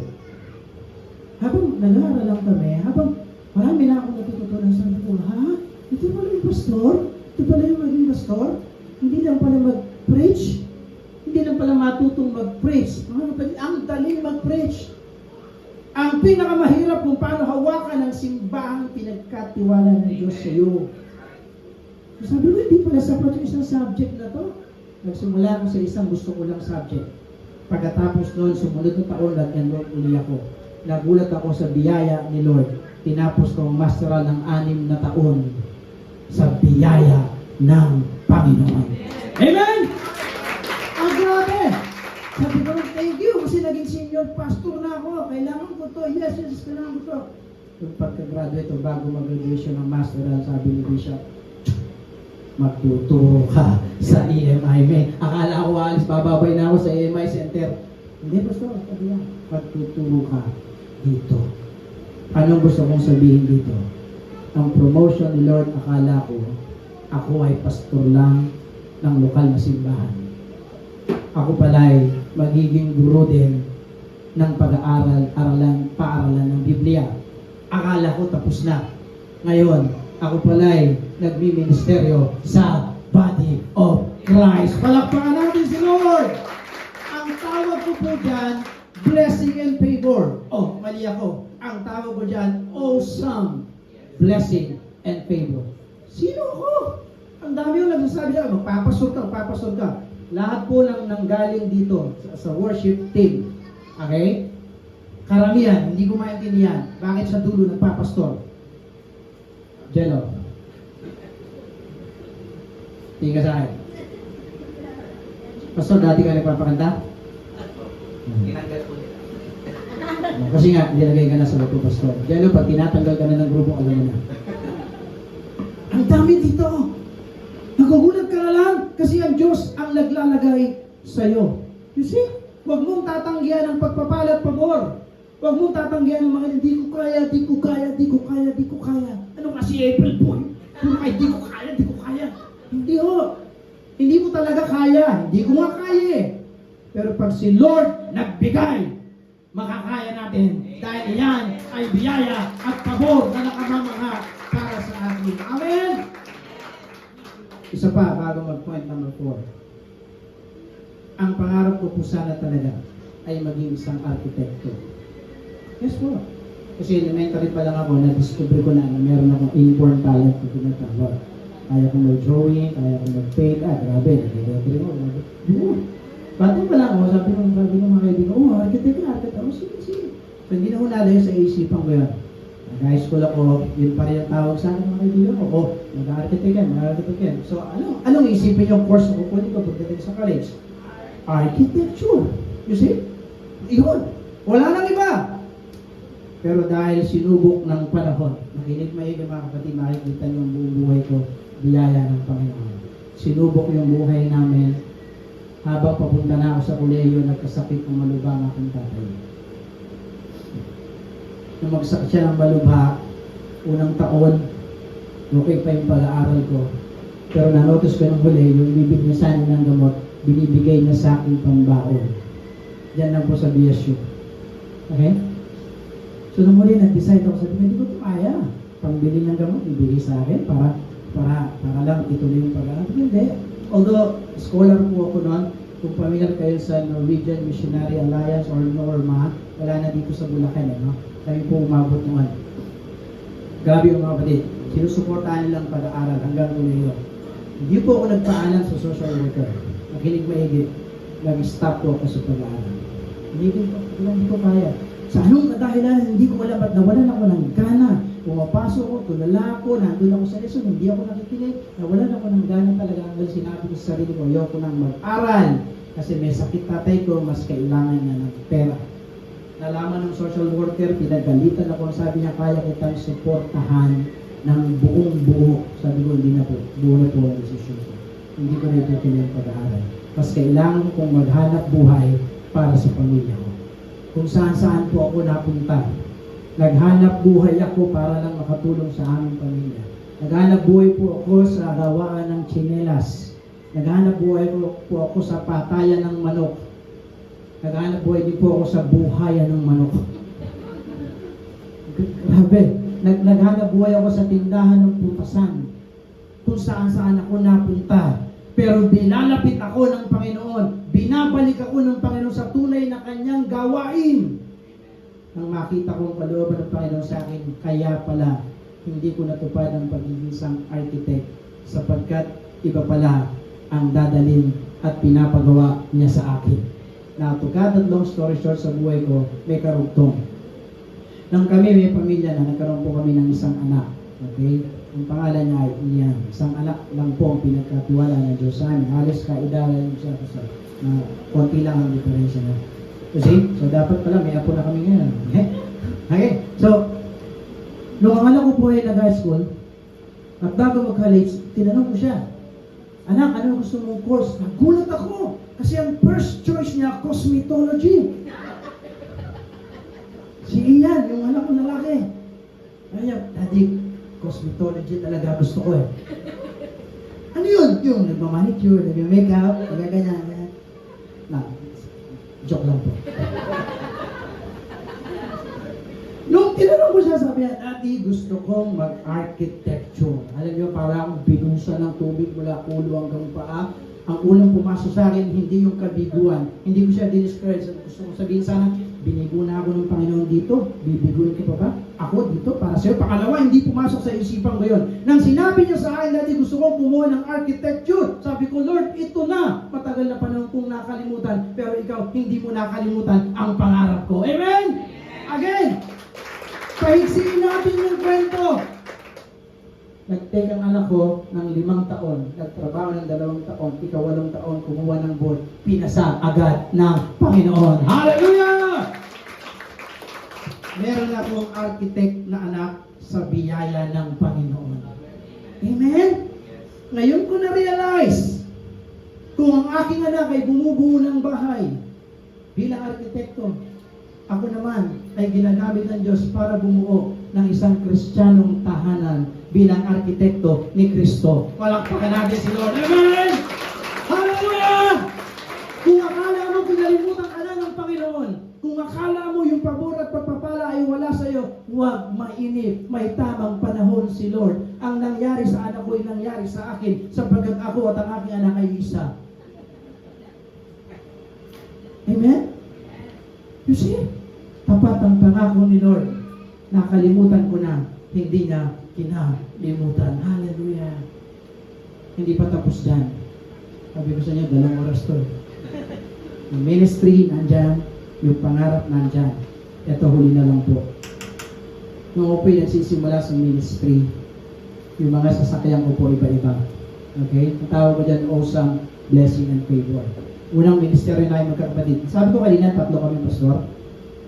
habang nag-aaral lang kami, habang marami na akong natututunan, sabi ko, ha? Ito pala yung pastor? Ito pala yung maging pastor? Hindi lang pala mag-preach? Hindi lang pala matutong mag-preach? Mga kapatid, ang daling mag-preach. Ang pinakamahirap kung paano hawakan ang simbahang pinagkatiwala ng Diyos sa iyo. So sabi ko, hindi pala sapat yung isang subject na to. Nagsimula ako sa isang gusto ko lang subject. Pagkatapos noon, sumunod na taon, nag-enroll uli ako. Nagulat ako sa biyaya ni Lord. Tinapos ko ang masteral ng 6 na taon sa biyaya ng Panginoon. Amen! Ang grabe! Sabi ko, thank you kasi naging senior pastor na ako. Kailangan ko to. Yes, kailangan ko to. Yung pagka-graduate o bago mag-graduation ng masteral, sabi ni Bishop, magtuturo ka sa EMI. Akala ko alis, bababay na ako sa EMI Center. Hindi, pastor, sabi niya, magtuturo ka dito. Anong gusto kong sabihin dito? Ang promotion ni Lord, akala ko, ako ay pastor lang ng lokal na simbahan. Ako pala ay magiging guro din ng paaralan ng Biblia. Akala ko tapos na. Ngayon, ako pala ay nagmi-ministeryo sa body of Christ. Palakpakan natin si Lord! Ang tawag ko po dyan, blessing and favor. Mali ako. Ang tawag ko dyan, awesome blessing and favor. Sino ako? Ang dami yung nagsasabi dyan, magpapasok ka. Lahat po nang nanggaling dito sa worship team. Okay? Karamihan, hindi ko maintindihan. Bakit sa dulo nagpapastor? Jello. Tingin ka sa akin. Pastor, dati ka nagpapakanta? Tinanggal po nila. Kasi nga, nilagay ka na sa bato, pastor. Jello, pag tinatanggal ka na ng grupo, alam mo na. Ang dami dito. Nagugulat ka na lang kasi ang Diyos ang naglalagay sa'yo. You see? Huwag mong tatanggihan ang pagpapala at pabor. Huwag mong tatanggihan ang mga di ko kaya. Ano kasi April Fool? Di ko kaya. Hindi ho. Hindi ko talaga kaya. Hindi ko nga kaya eh. Pero pag si Lord nagbigay, makakaya natin. Dahil yan ay biyaya at pabor na nakamamangha para sa atin. Amen! Isa pa, bago mag-point number 4. Ang pangarap ko po sana talaga ay maging isang arkitekto. Yes po. Kasi elementary pa lang ako, na-discover ko na meron akong inborn talent na tinatawag. Kaya kong mag-drawing, kaya kong mag-paint. Grabe, nag-drawing ako. Bata pa lang ako, sabi ng mga kaibigan, architect ka, architect. Sige. So, hindi na ko nalayo sa isipan ko yan. Nag-high school ako, yun pa rin ang tawag sa akin mga kaibigan ko. Mag-architect yan. So, anong isipin yung course na kukunin ko pagdating sa college? Architecture. You see? Iyon. Wala nang iba. Pero dahil sinubok ng panahon, nakinig maigi mga kapatid, makikita niyo ang buong buhay ko, biyaya ng Panginoon. Sinubok yung buhay namin, habang papunta na ako sa kolehiyo, nagkasakit ng malubha ng aking tatay. Nung magsakit siya ng malubha, unang taon, okay pa yung pag-aaral ko. Pero nanotice ko ng huli, yung bibig niya sa akin ng gamot, binibigay niya sa aking pambaon. Diyan lang po sa BSU. Okay? So nung muli, nag-decide ako, sabi ko, hindi ko ito kaya. Pangbili ng gamot, ibigay sa akin para lang ituloy yung pag-aaral. Hindi. Although, scholar po ako noon, kung familiar kayo sa Norwegian Missionary Alliance or NORMA, wala na dito sa Bulacan, no? Kami po umabot noon. Grabe yung mga kapatid. Sinusuportahan nilang pag-aaral hanggang ngayon. Hindi po ako nagpaanan sa social worker. Nakinig maigi. Nag-stop po ako sa pag-aaral. Hindi ko kaya. Sa anong kadahilan, hindi ko alam ba't nawalan ako ng gana. Pumapasok ko, tulala ako, nandun ako sa lesson, hindi ako nakikinig. Nawalan ako ng gana talaga hanggang sinabi ko sa sarili ko, ayoko nang mag-aral. Kasi may sakit tatay ko, mas kailangan na ng pera. Nalaman ng social worker, pinagalitan ako, sabi niya, kaya kitang suportahan ng buong buo. Sabi ko, hindi na po, buo na po ang desisyon ko. Hindi ko na itutuloy ang pag-aaral. Mas kailangan kong maghanap buhay para sa pamilya ko. Kung saan-saan po ako napunta. Naghanap buhay ako para lang makatulong sa aming pamilya. Naghanap buhay po ako sa gawaan ng tsinelas. Naghanap buhay po ako sa patayan ng manok. Naghanap buhay din po ako sa buhayan ng manok. Grabe. Naghanap buhay ako sa tindahan ng putasan. Kung saan-saan ako napunta. Pero binalapit ako ng Panginoon. Binabalik ako ng Panginoon sa tunay na kanyang gawain. Nang makita ko ang kalooban ng Panginoon sa akin, kaya pala hindi ko natupad ang pagiging isang architect sapagkat iba pala ang dadalhin at pinapagawa niya sa akin. Now, to cut that long story short sa buhay ko, may karugtong. Nang kami may pamilya na, nagkaroon po kami ng isang anak. Okay? Ang pangalan niya ay Ian. Isang anak lang po ang pinagkatiwala ng Diyos sa amin. Halos kaidaran siya kasi konti lang ang diferensya niya. So dapat pala may apo na kami ngayon. Okay? So, nung ang anak ko po ay nag-high school, at bago mag-college, tinanong ko siya, anak, ano gusto mong course? Nagulat ako! Kasi ang first choice niya, cosmetology. Si Ian, yung anak ko lalaki. Kaya, Daddy, cosmetology talaga gusto ko eh. Ano yun? Yung nagmamanicure, nagmamakeup, ganyan. Joke lang po. Nung tinanong ko siya, sabi niya, Daddy, gusto kong mag-architecture. Alam niyo, para akong binusa ng tubig mula ulo hanggang paa. Ang unang pumasok sa akin, hindi yung kabiguan. Hindi ko siya discourage. Gusto ko sabihin sana, binigo na ako ng Panginoon dito. Bibiguin ka pa ba? Ako dito, para sa'yo. Pangalawa, hindi pumasok sa isipan ko yun. Nang sinabi niya sa akin, Daddy, gusto kong kumuha ng architecture. Sabi ko, Lord, ito na. Matagal na panahon kong nakalimutan. Pero ikaw, hindi mo nakalimutan ang pangarap ko. Amen? Again, pahiksiin natin yung kwento. Nag-take ang anak ko ng 5 taon, nagtrabaho ng 2 taon, 8 taon, kumuha ng board, pinasa agad ng Panginoon. Hallelujah! Meron na akong architect na anak sa biyaya ng Panginoon. Amen? Ngayon ko na-realize, kung ang aking anak ay bumubuo ng bahay bilang arkitekto, ako naman ay ginagamit ng Diyos para bumuo ng isang Kristiyanong tahanan bilang arkitekto ni Kristo. Palakpakan natin si Lord. Amen! Hallelujah! Kung akala mo kinalimutan ka na ng Panginoon, kung akala mo mainit, may tamang panahon si Lord. Ang nangyari sa anak ko ay nangyari sa akin, sapagkat ako at ang aking anak ay isa. Amen? You see? Tapat ang pangako ni Lord. Nakalimutan ko na, hindi niya kinalimutan. Hallelujah. Hindi pa tapos dyan. Sabi ko sa inyo, 2 oras to. Yung ministry, nandyan. Yung pangarap, nandyan. Ito, huli na lang po. Nung ako po'y nagsisimula sa ministry, yung mga sasakyan ko po iba-iba. Okay? Ang tawag ko dyan, awesome blessing and favor. Unang ministeryo na yung magkakapatid. Sabi ko kanina, 3 kami pastor.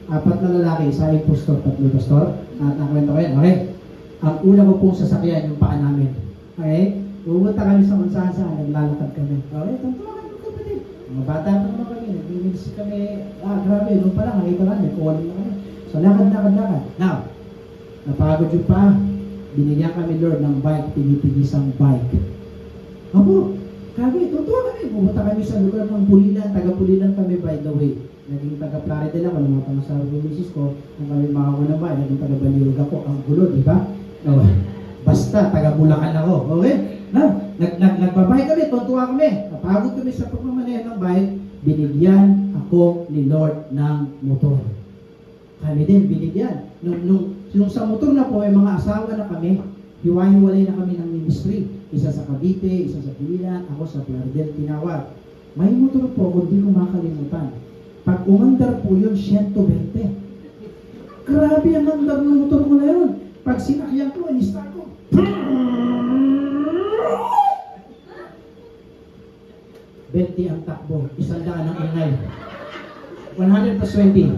4 na lalaki, isa ay pastor, 3 pastor. At nakwento ko yan. Okay? Ang una ko pong sasakyan, yung paa namin. Okay? Pumunta kami sa kung saan-saan, naglalakad kami. Okay? Tantuan ko kapatid. Mga bata pa naman kami, nag-ministry kami. Grabe, nung pala, nakita kami, calling na kami. So, lakad. Now, napagod yung pa. Binigyan kami, Lord, ng bike, pinipigisang bike. Apo, grabe, totoo kami. Pumunta kami sa lugar ng Pulilan, taga-Pulilan kami, by the way. Naging taga-Plaridel ako, nung mga pangasawa ng misis ko, nung kami makakuha ng bahay, naging taga-Baliwag ako. Ang gulo, di ba? No, basta, taga-Bulacan ako. Okay? Now, nagbabahay kami, tuwa kami. Napagod kami sa pagmamaneho ng bike, binigyan ako ni Lord ng motor. Kami din, binigyan. Nung sa motor na po, may mga asawa na kami, hiwa-hiwalay na kami ng ministry. Isa sa Cavite, isa sa Pulilan, ako sa Plaridel, tinawag. May motor po, hindi ko makalimutan. Pag umandar po yun, 120. Grabe ang andar ng motor ko na yun. Pag sinakyan ko, anista ko. 20 ang takbo, 100 ang ingay. 100 plus 20.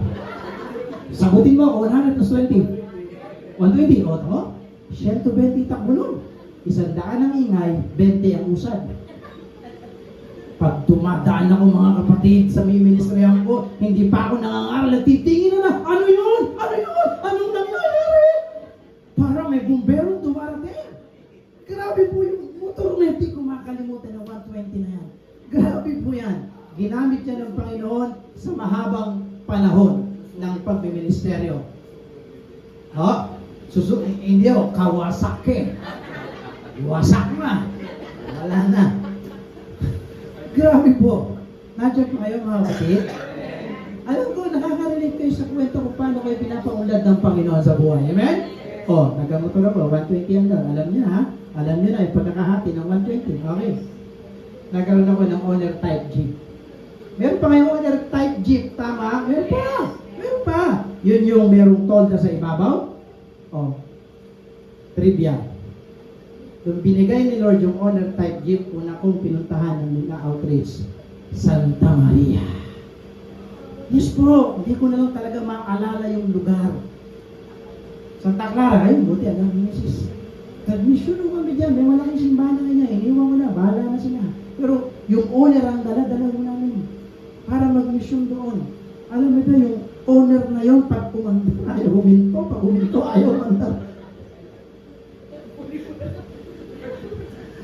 Sagutin mo ako, 100 plus 20. 120, o ito? 120 takbo nun. 100 ang ingay, 20 ang usad. Pag tumadaan ako mga kapatid sa may ministryan ko, hindi pa ako nangangaral, nagtitingin na, ano yun? Ano yun? Anong nangyayari? Parang may bumberong dumarating. Grabe po yung motor na hindi ko makalimutan ng 120 na yan. Grabe po yan. Ginamit niya ng Panginoon sa mahabang panahon ng pagmiministeryo. Hindi o, Kawasaki. Wasak na. Wala na. Grabe po. Nandiyan po kayo mga kapatid. Alam ko, nakaka-relate kayo sa kwento ko paano kayo pinapaunlad ng Panginoon sa buhay. Amen? Nagamotor ako, 120 yan daw. Alam niyo ha? Alam niyo na, yung pagkakahati ng 120. Okay. Nagkaroon ako ng owner type Jeep. Meron pa ngayong owner type Jeep, tama? Meron pa. Yun yung merong tolda sa ibabaw. Trivia. Nung binigay ni Lord yung owner type Jeep, una kong pinuntahan ng mga outreach, Santa Maria. Yes po, hindi ko na lang talaga maalala yung lugar. Santa Clara, ayun, buti, alam mo, Mrs. Nag-mission mo kami dyan, may malaking simbahan na niya, iniwan ko na, bahala na sila. Pero yung owner ang dala mo namin para mag-mission doon. Alam mo ba, yung owner na yun, pag kumandar, ayaw huminto, pag huminto, ayaw mandar.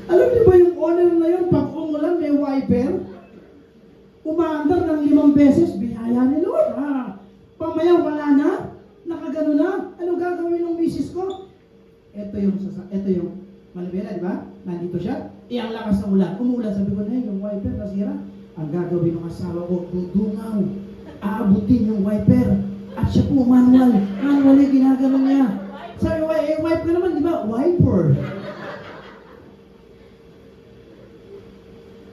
Alam niyo ba yung owner na yun, pag umulan, may wiper, umaandar ng 5 beses, biyaya ni Lord. Pamaya, wala na, nakagano na, ano gagawin ng misis ko? Ito yung Malibela, di ba? Nandito siya. Ang lakas ng ulan. Umulan, sabi ko na yung wiper nasira. Ang gagawin ng asawa ko, dudungaw. Aabutin yung wiper. At siya po, manual. Manual yung ginagano niya. Sabi ko, wiper naman, di ba? Wiper.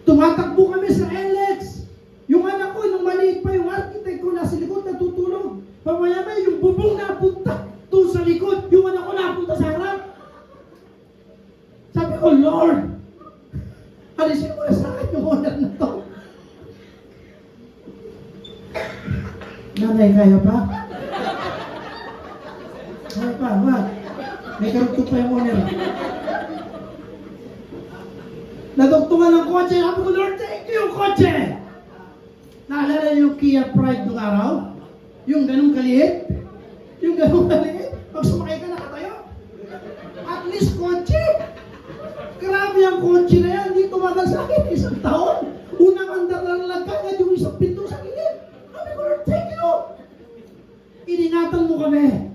Tumatakbo kami sa LX. Yung anak ko, nung maliit pa yung architect ko, nasa likod, natutulog. Pamaya ba, yung bubong napunta doon sa likod, yung anak ko napunta sa harap. Sabi ko, Lord, alisin mo na sa akin yung owner na to. Nanay, kaya pa? Kaya pa, what? May karugtog pa yung owner. Nadugtungan ng kotse. Sabi ko, Lord, thank you, kotse! Naalala yung Kia Pride nung araw? Yung ganung kaliit? Yung ganung kaliit? Pag sumakay ka, nakatayo? At least kotse! Grabe ang kotse na yan. Hindi tumagal sa akin. 1 taon. Unang andar na lang kagad yung isang pinto sa gilid. Sabi ko, Lord, thank you! Iningatan mo kami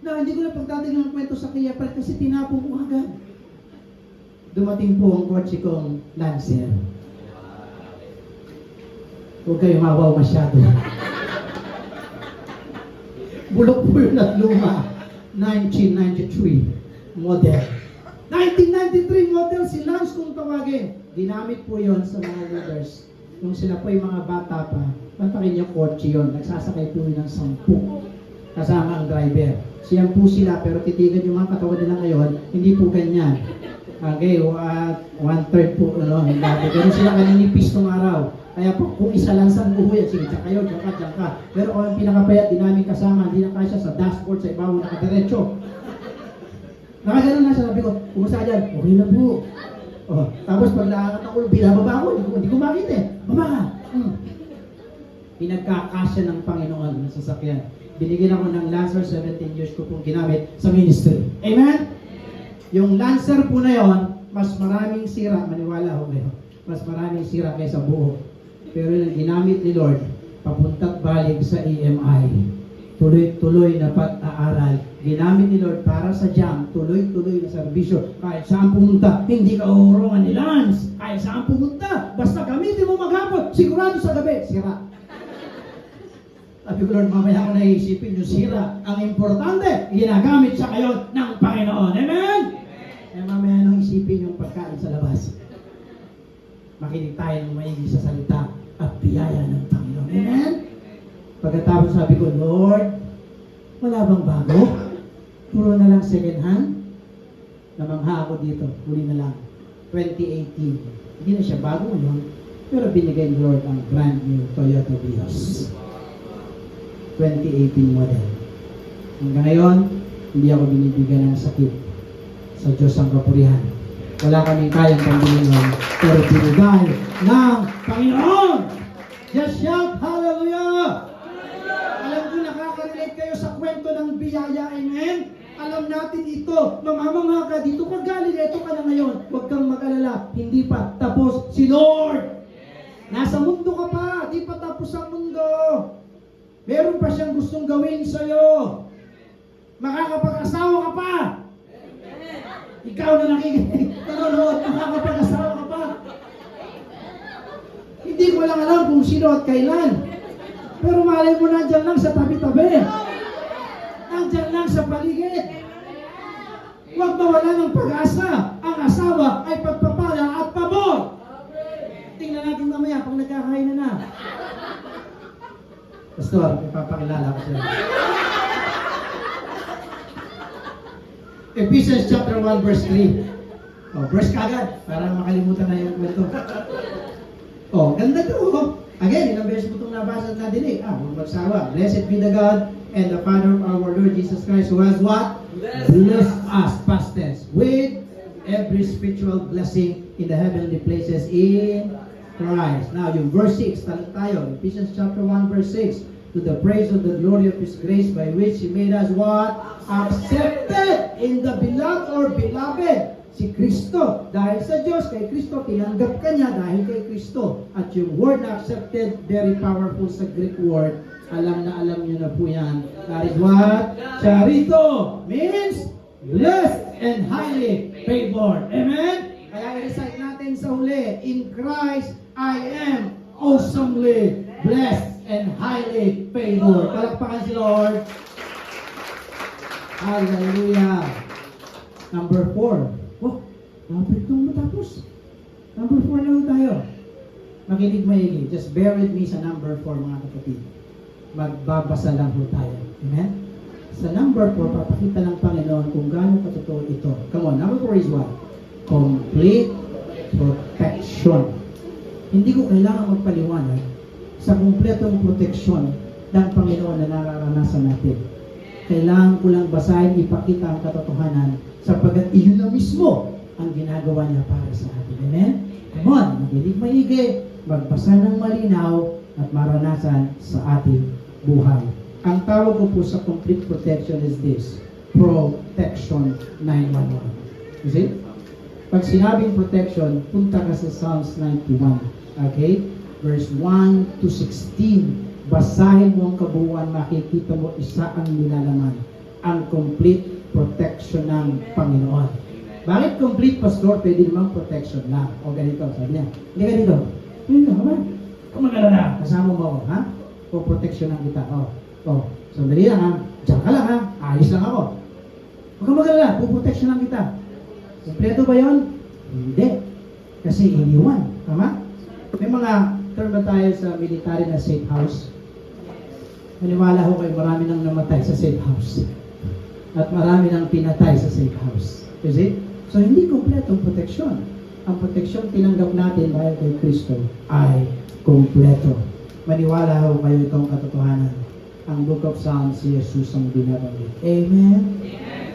na hindi ko na magdadaling ng kwento sa kaya kasi tinapon ko agad. Dumating po ang kotse kong Lancer. Huwag kayo mawaw masyado. Bulok po yun at luma. 1993 model. 1993 model si Lance kung tawagin. Ginamit po yon sa mga leaders. Nung sila po yung mga bata pa, pantakin niyo kotse yun. Nagsasakay po yun ng 10. Kasama ang driver. Siyan po sila, pero titigan yung mga katawan nila ngayon, hindi po ganyan. Okay, 1/3 po, dati. Pero sila kaninipis nung araw. Kaya po, kung isa lang sa buho yan, sige, dyan kayo, dyan ka. Pero kung ang pinakapayat, di namin kasama, hindi na kasya sa dashboard, sa ibabaw, nakadiretso. Nakaganon na siya, sabi ko, kumusta dyan? Okay na po. Oh, tapos pag nakakat ako, binababa ako, hindi ko makita eh. Baba ka. Pinagkakasya ng Panginoon ng sasakyan. Binigyan ako ng Lancer, 17 years ko pong ginamit sa ministry. Amen? Yung Lancer po na yon, mas maraming sira, maniwala ho kayo, mas maraming sira kaysa buo. Pero yung ginamit ni Lord, papunta't balik sa EMI. Tuloy-tuloy na pag-aaral. Ginamit ni Lord para sa jam, tuloy-tuloy na serbisyo. Kahit saan pumunta, hindi ka uurungan ni Lance. Kahit saan pumunta, basta gamitin mo maghapon, sigurado sa gabi, sira. Sabi ko, Lord, mamaya ko naisipin yung sira. Ang importante, ginagamit siya kayo ng Panginoon. Amen? Eh mamaya nang isipin yung pagkain sa labas. Makinig tayo ng maigi sa salita at biyaya ng Panginoon. Amen? Pagkatapos sabi ko, Lord, wala bang bago? Puro na lang second hand? Namangha ako dito, huli na lang. 2018. Hindi na siya bago ngayon, pero binigay ni Lord ang brand new Toyota Vios. 2018 model. Hanggang ngayon, hindi ako binibigyan ng sakit. Sa Diyos ang kapurihan. Wala kaming kayang pambili pero binigay ng Panginoon. Just shout, hallelujah! Alam ko nakaka-relate kayo sa kwento ng biyaya, amen? Alam natin ito, mamamangha ka dito, pag Galileto ka na ngayon, huwag kang mag-alala, hindi pa tapos si Lord. Nasa mundo ka pa, di pa tapos ang mundo. Meron pa siyang gustong gawin sa'yo. Makakapag-asawa ka pa. Ikaw na nakikinig, nanonood, makakapag-asawa ka pa. Hindi ko lang alam kung sino at kailan. Pero malay mo nandyan lang sa tabi-tabi. Nandyan lang sa paligid. Huwag mawala ng pag-asa. Ang asawa ay pagpapala at pabor. Tingnan natin mamaya pag nagkakain na. Pastor, ipapakilala ko siya. Ephesians chapter 1 verse 3. Oh, verse kagad para makalimutan na yung kwento. Oh, ganda to. Again, ilang beses mo itong nabasa at nadinig. Huwag magsawa. Blessed be the God and the Father of our Lord Jesus Christ, who has what? Blessed us, past tense, with every spiritual blessing in the heavenly places in Christ. Now, yung verse 6, tayo. Ephesians chapter 1 verse 6. To the praise of the glory of His grace by which He made us what? Accepted in the beloved or beloved. Si Kristo. Dahil sa Diyos, kay Kristo, tinanggap ka niya dahil kay Kristo. At yung word na accepted, very powerful sa Greek word. Alam niyo na po yan. That is what? Charito means blessed and highly favored. Amen? Kaya i-recite natin sa huli, in Christ I am awesomely blessed and highly favored. Palakpakan si Lord. Hallelujah. Number 4. Oh, lapit nung matapos. Number 4 na tayo. Makinig maigi. Just bear with me sa number 4, mga kapatid. Magbabasa lang po tayo. Amen? Sa number 4, papakita ng Panginoon kung gaano katotoo ito. Come on, number 4 is what? Complete protection. Hindi ko kailangan magpaliwanag sa kumpletong proteksyon ng Panginoon na nararanasan natin. Kailangan ko lang basahin, ipakita ang katotohanan sapagkat iyon na mismo ang ginagawa niya para sa atin. Amen? Come on, makinig maigi, magbasa ng malinaw at maranasan sa ating buhay. Ang tawag ko po sa complete protection is this, Protection 911. You see? Pag sinabing protection, punta ka sa Psalms 91. Okay? Verse 1 to 16. Basahin mo ang kabuuan, makikita mo isa ang nilalaman. Ang complete protection ng Panginoon. Bakit complete, Pastor? Pwede namang protection lang. O ganito, sabi niya. Hindi ka dito. Hindi ka ba? Kung mag-alala, kasama mo ako, ha? O protection lang kita. O, sandali lang ha. Diyan ka lang ha. Ayos lang ako. Huwag kang mag-alala, puprotection lang kita. Kompleto ba yun? Hindi. Kasi iniwan. Tama? May mga term ba tayo sa military na safe house? Maniwala ko kayo, marami nang namatay sa safe house. At marami nang pinatay sa safe house. You see? So, hindi kompleto ang proteksyon. Ang proteksyon tinanggap natin dahil kay Kristo ay kompleto. Maniwala ko kayo itong katotohanan. Ang Book of Psalms, si Jesus ang binabanggit. Amen?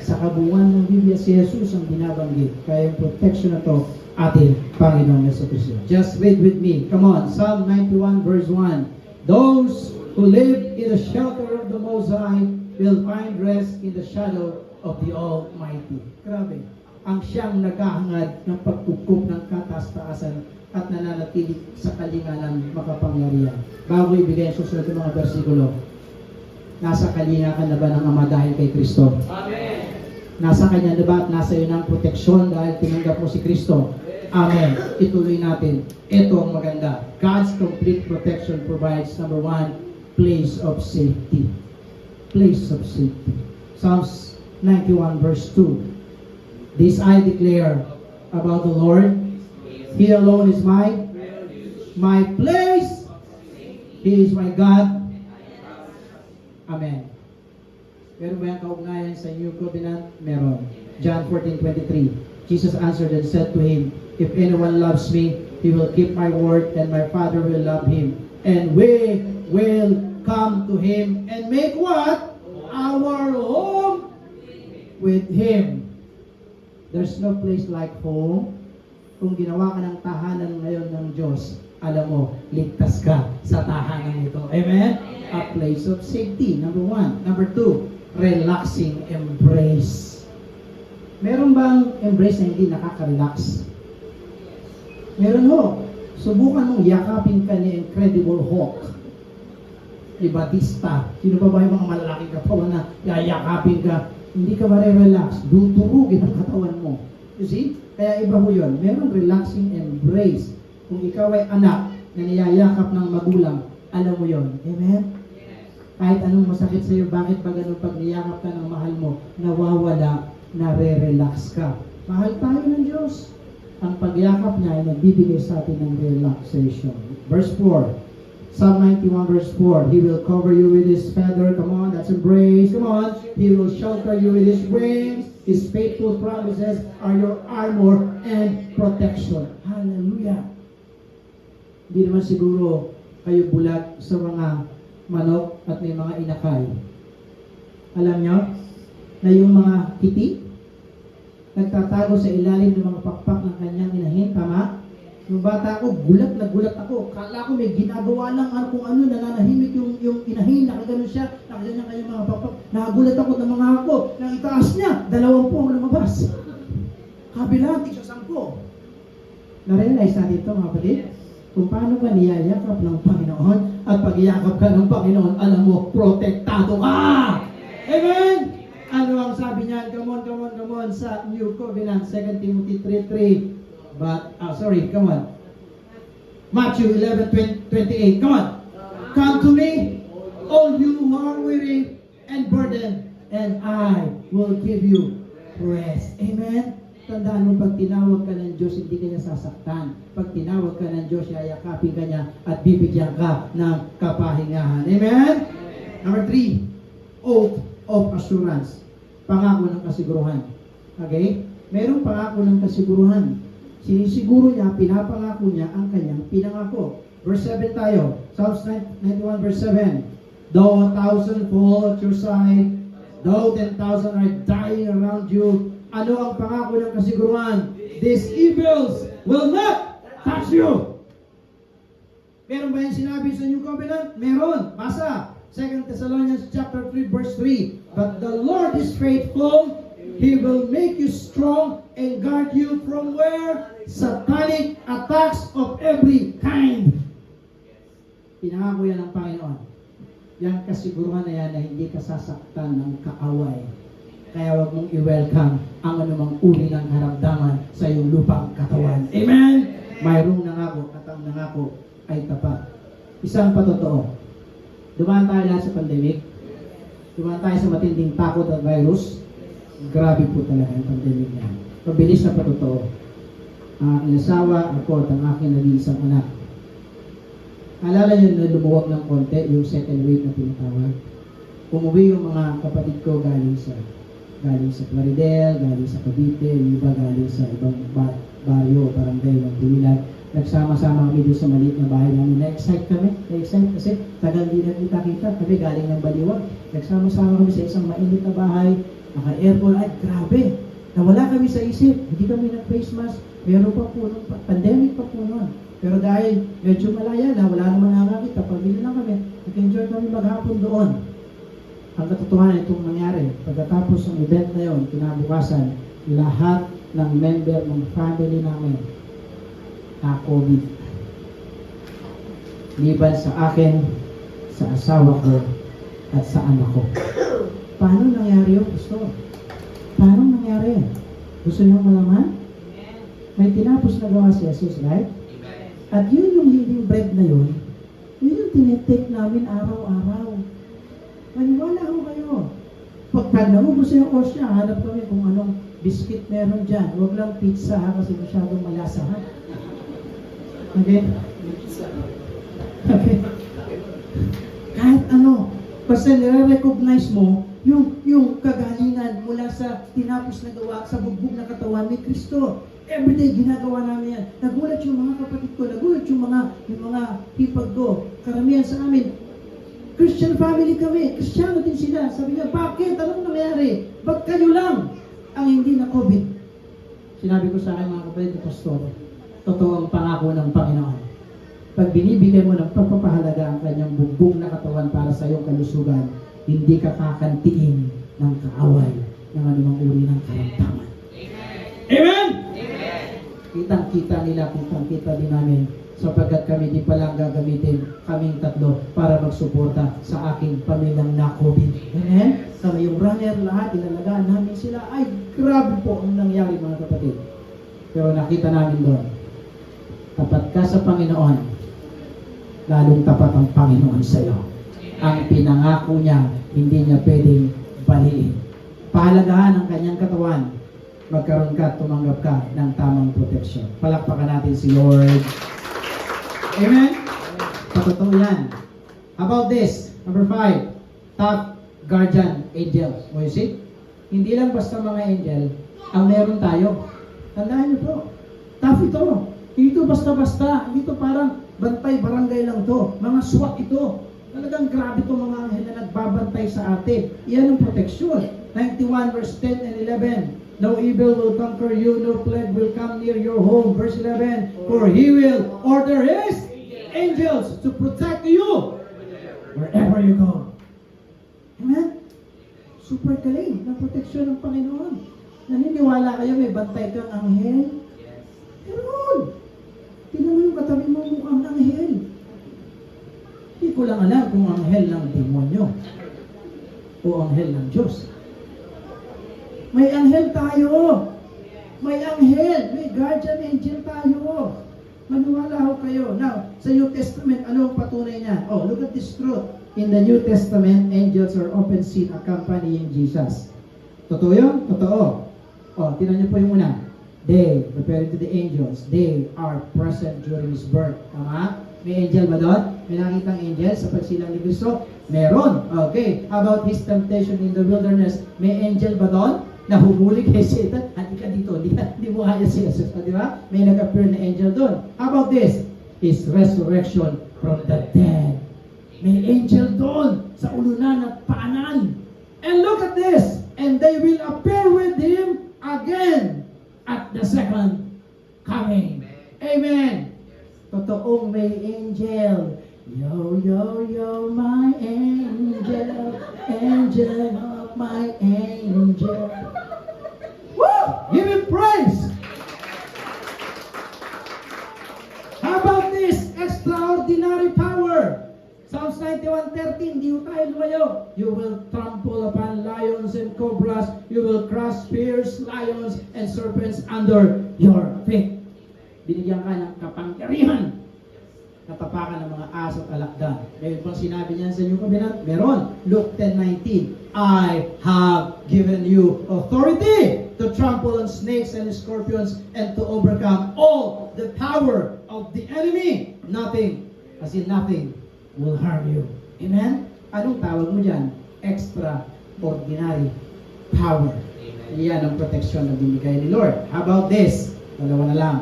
Sa kabuuan ng Biblia, si Jesus ang binabanggit. Kaya yung protection na to, ating Panginoong Jesucristo. Just read with me. Come on. Psalm 91 verse 1. Those who live in the shelter of the Most High will find rest in the shadow of the Almighty. Grabe. Ang siyang naghahangad ng pagkukup ng kataas-taasan at nananatili sa kalinganan makapangyarihan. Bago ibigay ang susunod ng mga versikulo, nasa kalinga ka na ba ng Ama dahil kay Kristo? Amen. Nasa Kanya na ba at nasa iyo ng proteksyon dahil tinanggap mo si Kristo? Amen. Ituloy natin. Ito ang maganda. God's complete protection provides, number 1, place of safety. Place of safety. Psalms 91 verse 2. This I declare about the Lord. He alone is my place. He is my God. Amen. Meron ba yung kaugnayan sa New Covenant? Meron. John 14:23. Jesus answered and said to him, if anyone loves me, he will keep my word, and my Father will love him. And we will come to him and make what? Our home with him. There's no place like home. Kung ginawa ka ng tahanan ngayon ng Diyos, alam mo, ligtas ka sa tahanan ito. Amen? A place of safety, number 1. Number 2, relaxing embrace. Meron bang embrace na hindi nakaka-relax? Meron ho. Subukan mong yakapin ka ni Incredible Hulk, ni Batista. Sino pa ba yung mga malalaking katawan na yayakapin ka? Hindi ka ma-relax. Dudurugin ang katawan mo. You see? Kaya iba ho yun. Meron relaxing embrace. Kung ikaw ay anak na niyayakap ng magulang, alam mo yun. Amen? Kahit anong masakit sa iyo, bakit ba ganun pag niyakap ka ng mahal mo, nawawala, nare-relax ka. Mahal tayo ng Diyos. Ang pagyakap niya ay nagbibigay sa atin ng relaxation. Verse 4. Psalm 91 verse 4. He will cover you with His feather. Come on, that's embrace. Come on. He will shelter you with His wings. His faithful promises are your armor and protection. Hallelujah. Hindi naman siguro kayo bulag sa mga manok at may mga inakay. Alam nyo na yung mga kiti nagtatago sa ilalim ng mga pakpak ng kanyang inahin, tama? Nung bata ako, gulat na gulat ako. Kala ko may ginagawa lang kung ano, nananahimik yung inahin, nakaganon siya, nakaganyan kanyang mga pakpak. Nakagulat ako ng mga ako, nang itaas niya, 20 ang lumabas. Kabila, tig sa 10. Na-realize natin ito, mga kapatid? Kung paano ka niyayakap ng Panginoon at pag-iyakap ka ng Panginoon, alam mo, protektado ka! Amen! Ano ang sabi niya? Come on, sa New Covenant, 2 Timothy 3:3. Come on. Matthew 11:28. Come on. Come to me, all you who are weary and burdened, and I will give you rest. Amen? Tandaan mo, pag tinawag ka ng Diyos, hindi ka niya sasaktan. Pag tinawag ka ng Diyos, yayakapin ka niya at bibigyan ka ng kapahingahan. Amen? Number 3, oath of assurance. Pangako ng kasiguruhan. Okay? Merong pangako ng kasiguruhan. Sinisiguro niya, pinapangako niya ang kanyang pinangako. Verse 7 tayo. Psalms 91 verse 7. Though 1,000 fall at your side, though 10,000 are dying around you, ano ang pangako ng kasiguruhan? These evils will not touch you. Meron ba yung sinabi sa New Covenant? Meron. Basa. 2 Thessalonians chapter 3 verse 3. But the Lord is faithful. He will make you strong and guard you from where? Satanic attacks of every kind. Pinangako yan ng Panginoon. Yang kasiguruhan na yan na hindi ka sasaktan ng kaaway. Kaya huwag mong i-welcome ang anumang uri ng karamdaman sa iyong lupang katawan. Amen? Mayroong nangako at ang nangako ay tapat. Isang patotoo. Dumaan tayo lahat sa pandemic. Dumaan tayo sa matinding takot at virus. Grabe po talaga ang pandemic na. Mabilis na patotoo. Ang aking asawa, ako at ang aking nag-iisang anak. Alala nyo na lumuwag ng konti yung second wave na tinatawag. Umuwi yung mga kapatid ko galing sa Plaridel, galing sa Cavite, yung iba galing sa ibang baryo, barangay ng Tinilag. Nagsama-sama kami doon sa maliit na bahay namin. Na-excite kami. Na-excite kasi tagal din na kita-kita. Kami galing ng Baliwag. Nagsama-sama kami sa isang mainit na bahay. Naka-aircon. Ay, grabe. Nawala kami sa isip. Hindi kami nag-face mask. Meron pa po nung pandemic pa po noon. Pero dahil medyo malaya na, wala naman nakakita. Pabili lang kami. Nag-enjoy kami maghapon doon. Ang katotohanan itong nangyari, pagkatapos ng event na yon, kinabukasan, lahat ng member ng family namin na COVID. Liban sa akin, sa asawa ko, at sa anak ko. Paano nangyari yun, Pastor? Paano nangyari? Gusto niyo malaman? May tinapos na gawa si Jesus, right? At yun yung healing bread na yun, yun yung tinitake namin araw-araw. Maniwala ho kayo. Pag naubos yung osya, hanap kami kung anong biscuit meron dyan. Huwag lang pizza ha, kasi masyadong malasa ha. Okay? Okay. Kahit ano, basta nire-recognize mo yung kagalingan mula sa tinapos na gawa sa bugbog na katawan ni Kristo. Everyday ginagawa namin yan. Nagulat yung mga kapatid ko, nagulat yung mga hipag ko. Karamihan sa amin, Christian family kami, Kristiyano din sila. Sabi niya, bakit? Anong nangyari? Ba't kayo lang ang hindi na COVID? Sinabi ko sa akin mga kapatid, Pastor, totoo ang pangako ng Panginoon. Pag binibigay mo ng pagpapahalaga ang kanyang bugbog na katawan para sa iyong kalusugan, hindi ka kakantiin ng kaaway ng anumang uri ng karamdaman. Amen? Amen! Kitang-kita nila, kitang-kita din namin sapagkat kami di palang gagamitin kaming tatlo para magsuporta sa aking pamilyang na COVID. Amen? Kami yung runner, lahat, ilalagaan namin sila. Ay, grabe po ang nangyari mga kapatid. Pero nakita namin doon, tapat ka sa Panginoon, lalong tapat ang Panginoon sa iyo. Ang pinangako niya, hindi niya pwedeng baliin. Pahalagahan ang kanyang katawan, magkaroon ka, tumanggap ka ng tamang proteksyon. Palakpakan natin si Lord. Amen? Patotoo yan. How about this? Number 5, top guardian angels. O you see? Hindi lang basta mga angel ang meron tayo. Tandaan niyo po. Tough ito. Hindi ito basta-basta. Hindi ito parang bantay barangay lang to. Mga SWAT ito. Talagang grabe ito mga anghel na nagbabantay sa atin. Iyan ang proteksyon. 91 verse 10 and 11. No evil will conquer you, no plague will come near your home. Verse 11, for He will order His angels to protect you wherever you go. Amen? Super galing ng proteksyon ng Panginoon. Naniniwala kayo may bantay kang anghel? Meron! Tingnan mo yung katabi mo mukhang anghel. Hindi ko lang alam kung anghel ng demonyo o anghel ng Diyos. May anghel tayo. May anghel. May guardian angel tayo. Maniwala ho kayo. Now, sa New Testament, ano ang patunay niya? Oh, look at this truth. In the New Testament, angels are often seen accompanying Jesus. Totoo yun? Totoo. Oh, tinan niyo po yung una. They, referring to the angels, they are present during His birth. Tama? May angel ba doon? May nakitang angel sa pagsilang ni Kristo? Meron. Okay. How about His temptation in the wilderness? May angel ba doon? Nahumuli kay Satan, hindi ka dito, hindi mo kaya si Jesus, di ba? May nag-appear na angel doon. How about this? His resurrection from the dead. May angel doon sa ulunan at paanan. And look at this, and they will appear with Him again at the second coming. Amen. Totoong may angel. Yo, yo, yo, my angel, angel of my angel. Woo! Give Him praise! How about this extraordinary power? Psalms 91:13, di tayo lumayo. You will trample upon lions and cobras. You will crush spears, lions, and serpents under your feet. Binigyan ka ng kapangyarihan. Natapakan ng mga aso at alakdan. Ngayon pang sinabi niya sa New Covenant, meron. Luke 10:19, I have given you authority to trample on snakes and scorpions and to overcome all the power of the enemy. Nothing, as in nothing, will harm you. Amen? Anong tawag mo dyan? Extraordinary power. Iyan ang protection na binigay ni Lord. How about this? Dalawa na lang.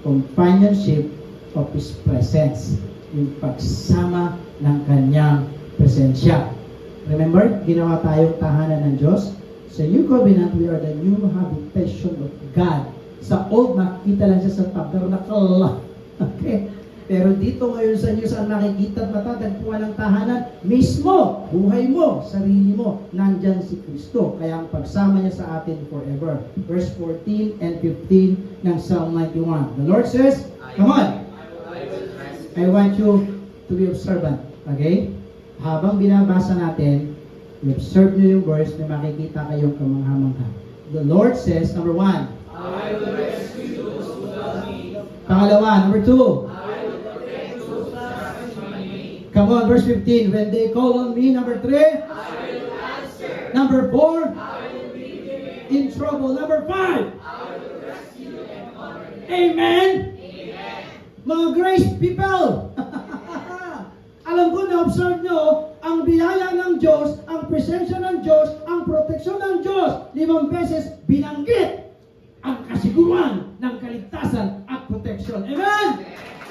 Companionship of His presence. Yung pagsama ng Kanyang presensya. Remember, ginawa tayong tahanan ng Diyos. Sa New Covenant, we are the new habitation of God. Sa Old, makikita lang siya sa tabernacle. Okay? Pero dito ngayon sa New, saan makikita at matatagpuan ng tahanan? Mismo, buhay mo, sarili mo, nandyan si Kristo. Kaya ang pagsama niya sa atin forever. Verse 14 and 15 ng Psalm 91. The Lord says, come on! I want you to be observant. Okay? Habang binabasa natin, i-observe nyo yung verse na makikita kayong kamangha-mangha. The Lord says, number 1, I will rescue those who love me. Pangalawa, number 2, I will protect those who trust in me. come on, verse 15, when they call on me, number 3, I will answer. number 4, I will be with them. in trouble, number 5, I will rescue and honor them. Amen? Amen. Mga grace people, alam ko na-observe nyo, ang biyaya ng Diyos, ang presensya ng Diyos, ang proteksyon ng Diyos, 5 beses binanggit ang kasiguruhan ng kaligtasan at proteksyon. Amen?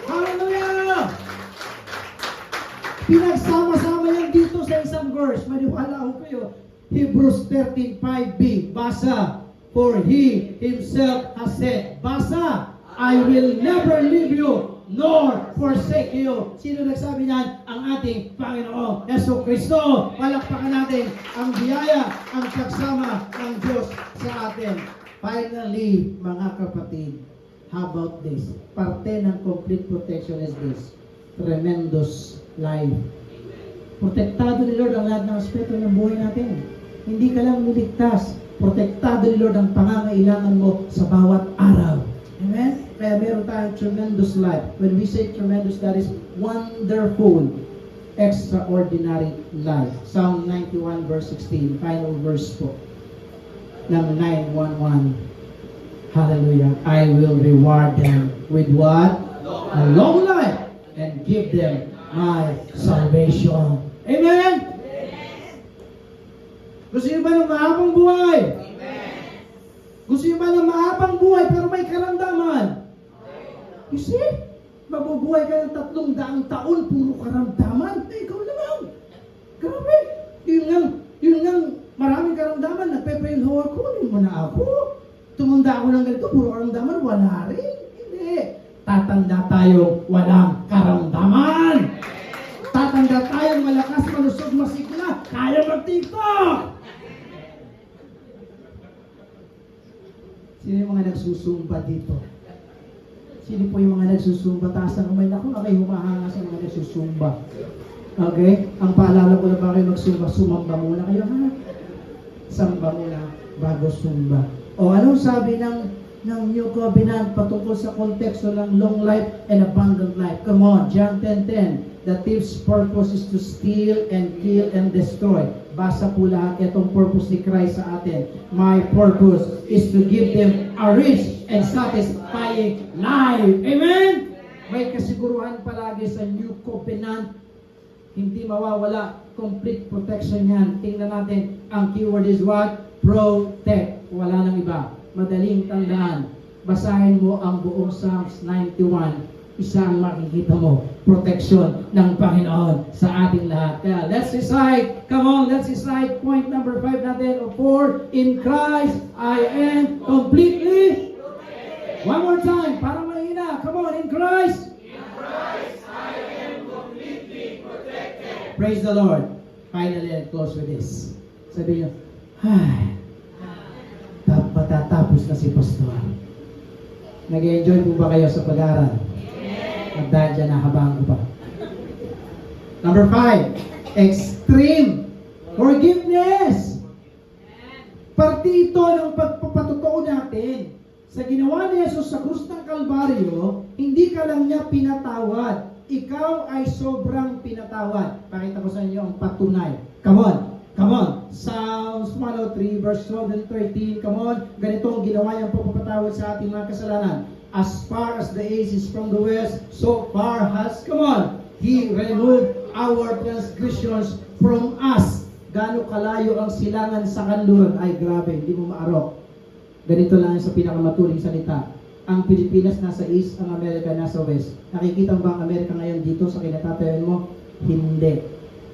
Hallelujah! Pinagsama-sama yan dito sa isang verse. Maniwala ko kayo. Hebrews 13:5b. Basa. For He Himself has said, basa, I will never leave you nor forsake you. Sino nagsabi niyan? Ang ating Panginoon Yesu Kristo. Palakpakan natin ang biyaya, ang pagsama ng Diyos sa atin. Finally, mga kapatid, how about this? Parte ng complete protection is this. Tremendous life. Protektado ni Lord ang lahat ng aspeto ng buhay natin. Hindi ka lang niligtas. Protektado ni Lord ang pangangailangan mo sa bawat araw. Amen? Kaya meron tayong tremendous life. When we say tremendous, that is wonderful, extraordinary life. Psalm 91 verse 16, final verse po ng 9:11. Hallelujah. I will reward them with what? A long life and give them my salvation. Amen? Gusto niyo ba ng mahabang buhay? Gusto niyo ba ng mahabang buhay pero may karamdaman? You see? Mabubuhay ka ng 300 taon, puro karamdaman. Eh, ikaw naman. Grabe. Yun nga, maraming karamdaman. Nagpe-fail ho ako. Kunin mo na ako. Tumanda ako ng ganito, puro karamdaman. Wala rin. Hindi. Tatanda tayong walang karamdaman. Tatanda tayong malakas, malusog, masigla. Kaya mag-TikTok. Sino yung mga nagsusumba dito? Sino po yung mga nagsusumba? Taas ng kamay na ako, kayo humahanga sa mga nagsusumba. Okay? Ang paalala ko na ba kayo magsumba? Sumamba muna kayo, ha? Samba muna bago sumba. O anong sabi ng New Covenant patungkol sa konteksto ng long life and abundant life? Come on, John 10:10. The thief's purpose is to steal and kill and destroy. Basa po lahat itong purpose ni Christ sa atin. My purpose is to give them a rich and satisfying life. Amen? May kasiguruhan palagi sa New Covenant. Hindi mawawala. Complete protection yan. Tingnan natin. Ang keyword is what? Protect. Wala nang iba. Madaling tandaan. Basahin mo ang buong Psalms 91. Isa ang makikita mo, protection ng Panginoon sa ating lahat. Kaya let's recite, come on, let's recite point number 5 natin, or 4, in Christ I am completely protected. One more time, para mahina, come on, in Christ I am completely protected. Praise the Lord. Finally, I'll close with this. Sabi niyo, matatapos na si Pastor. Nag-enjoy po ba kayo sa pag-aaral? At dahil dyan, nahabaan ko pa. Number 5, extreme forgiveness. Parte ito ng pagpapatotoo natin. Sa ginawa ni Jesus sa krus ng Kalbaryo, hindi ka lang niya pinatawad. Ikaw ay sobrang pinatawad. Pakita ko sa inyo ang patunay. Come on. Come on. Psalms 103 verse 12 and 13. Come on. Ganito ang ginawa niyang pagpapatawad sa ating mga kasalanan. As far as the east is from the west, so far has, come on, He removed our transgressions from us. Gaano kalayo ang silangan sa kanluran? Ay, grabe, hindi mo maarok. Ganito lang sa pinakamatuling salita. Ang Pilipinas nasa east, ang Amerika nasa west. Nakikita mo ba ang Amerika ngayon dito sa kinatatayan mo? Hindi.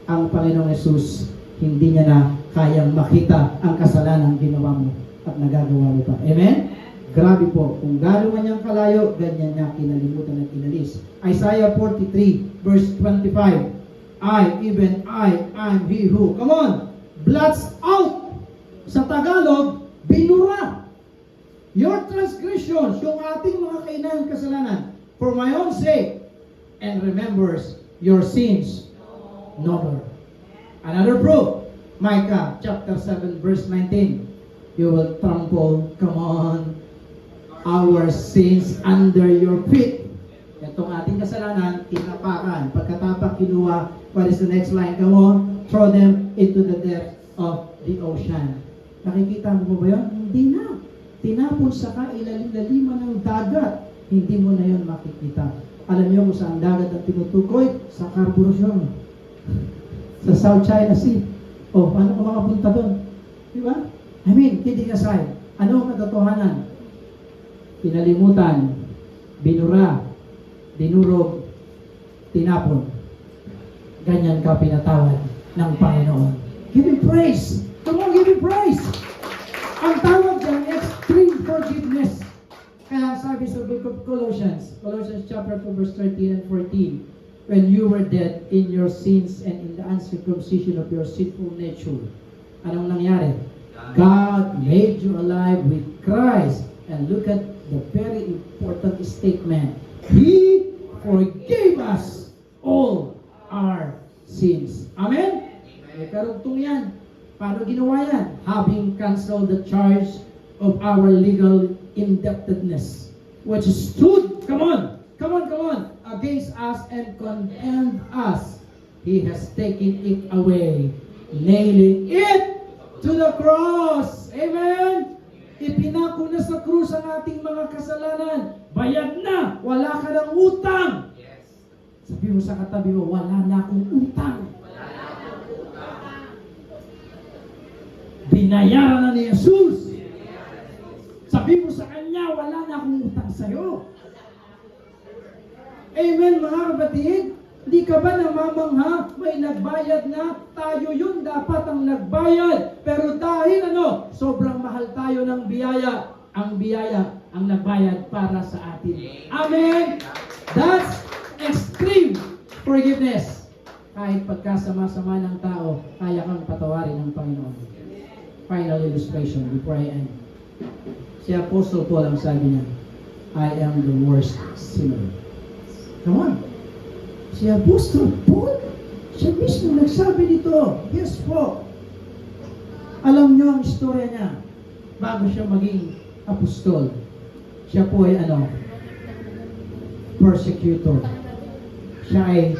Ang Panginoong Yesus, hindi niya na kayang makita ang kasalanan ginawa mo at nagagawa mo pa. Amen? Grabe po. Kung gaano man niyang kalayo, ganyan niya kinalimutan at inalis. Isaiah 43 verse 25. Even I am He who, come on, blots out. Sa Tagalog, binura your transgressions, yung ating mga kainahang kasalanan, for my own sake, and remembers your sins no more. Another proof, Micah chapter 7 verse 19. You will trample, come on, our sins under your feet. Itong ating kasalanan, tinapakan. Pagkatapak, kinuha. What is the next line? Come on, throw them into the depth of the ocean. Nakikita mo ba yun? Hindi na. Tinapon sa kailalim-laliman ng dagat. Hindi mo na yun makikita. Alam niyo kung saan dagat ang tinutukoy? Sa Carburesion. Sa South China Sea. O, paano ka makapunta doon? Di ba? I mean, kidding aside, ano ang katotohanan? Pinalimutan, binura, dinurog, tinapon. Ganyan ka pinatawad ng Panginoon. Give Him praise! Come on, give Him praise! Ang tawag dyan, extreme forgiveness. Kaya sabi sa book of Colossians chapter 2 verse 13 and 14, when you were dead in your sins and in the uncircumcision of your sinful nature, anong nangyari? God made you alive with Christ. And look at the very important statement. He forgave us all our sins. Amen? May karugtong yan. Paano ginawa yan? Having canceled the charge of our legal indebtedness, which stood, come on, against us and condemned us. He has taken it away, nailing it to the cross. Amen? Ipinako na sa krus ang ating mga kasalanan. Bayad na. Wala ka ng utang. Sabi mo sa katabi mo, wala na akong utang. Binayaran na ni Jesus. Sabi mo sa kanya, wala na akong utang sa'yo. Amen, mga kapatid. Di ka ba namamangha? May nagbayad na. Tayo yun dapat ang nagbayad. Pero dahil sobrang mahal tayo ng biyaya. Ang biyaya ang nagbayad para sa atin. Amen? That's extreme forgiveness. Kahit pagkasama-sama ng tao, kaya kang patawarin ng Panginoon. Final illustration before I end. Si Apostle Paul ang sabi niya, I am the worst sinner. Come on. Si Apostle Paul, siya mismo nagsabi nito. Yes po. Alam niyo ang istorya niya. Bago siya maging apostol, siya po ay persecutor. Siya ay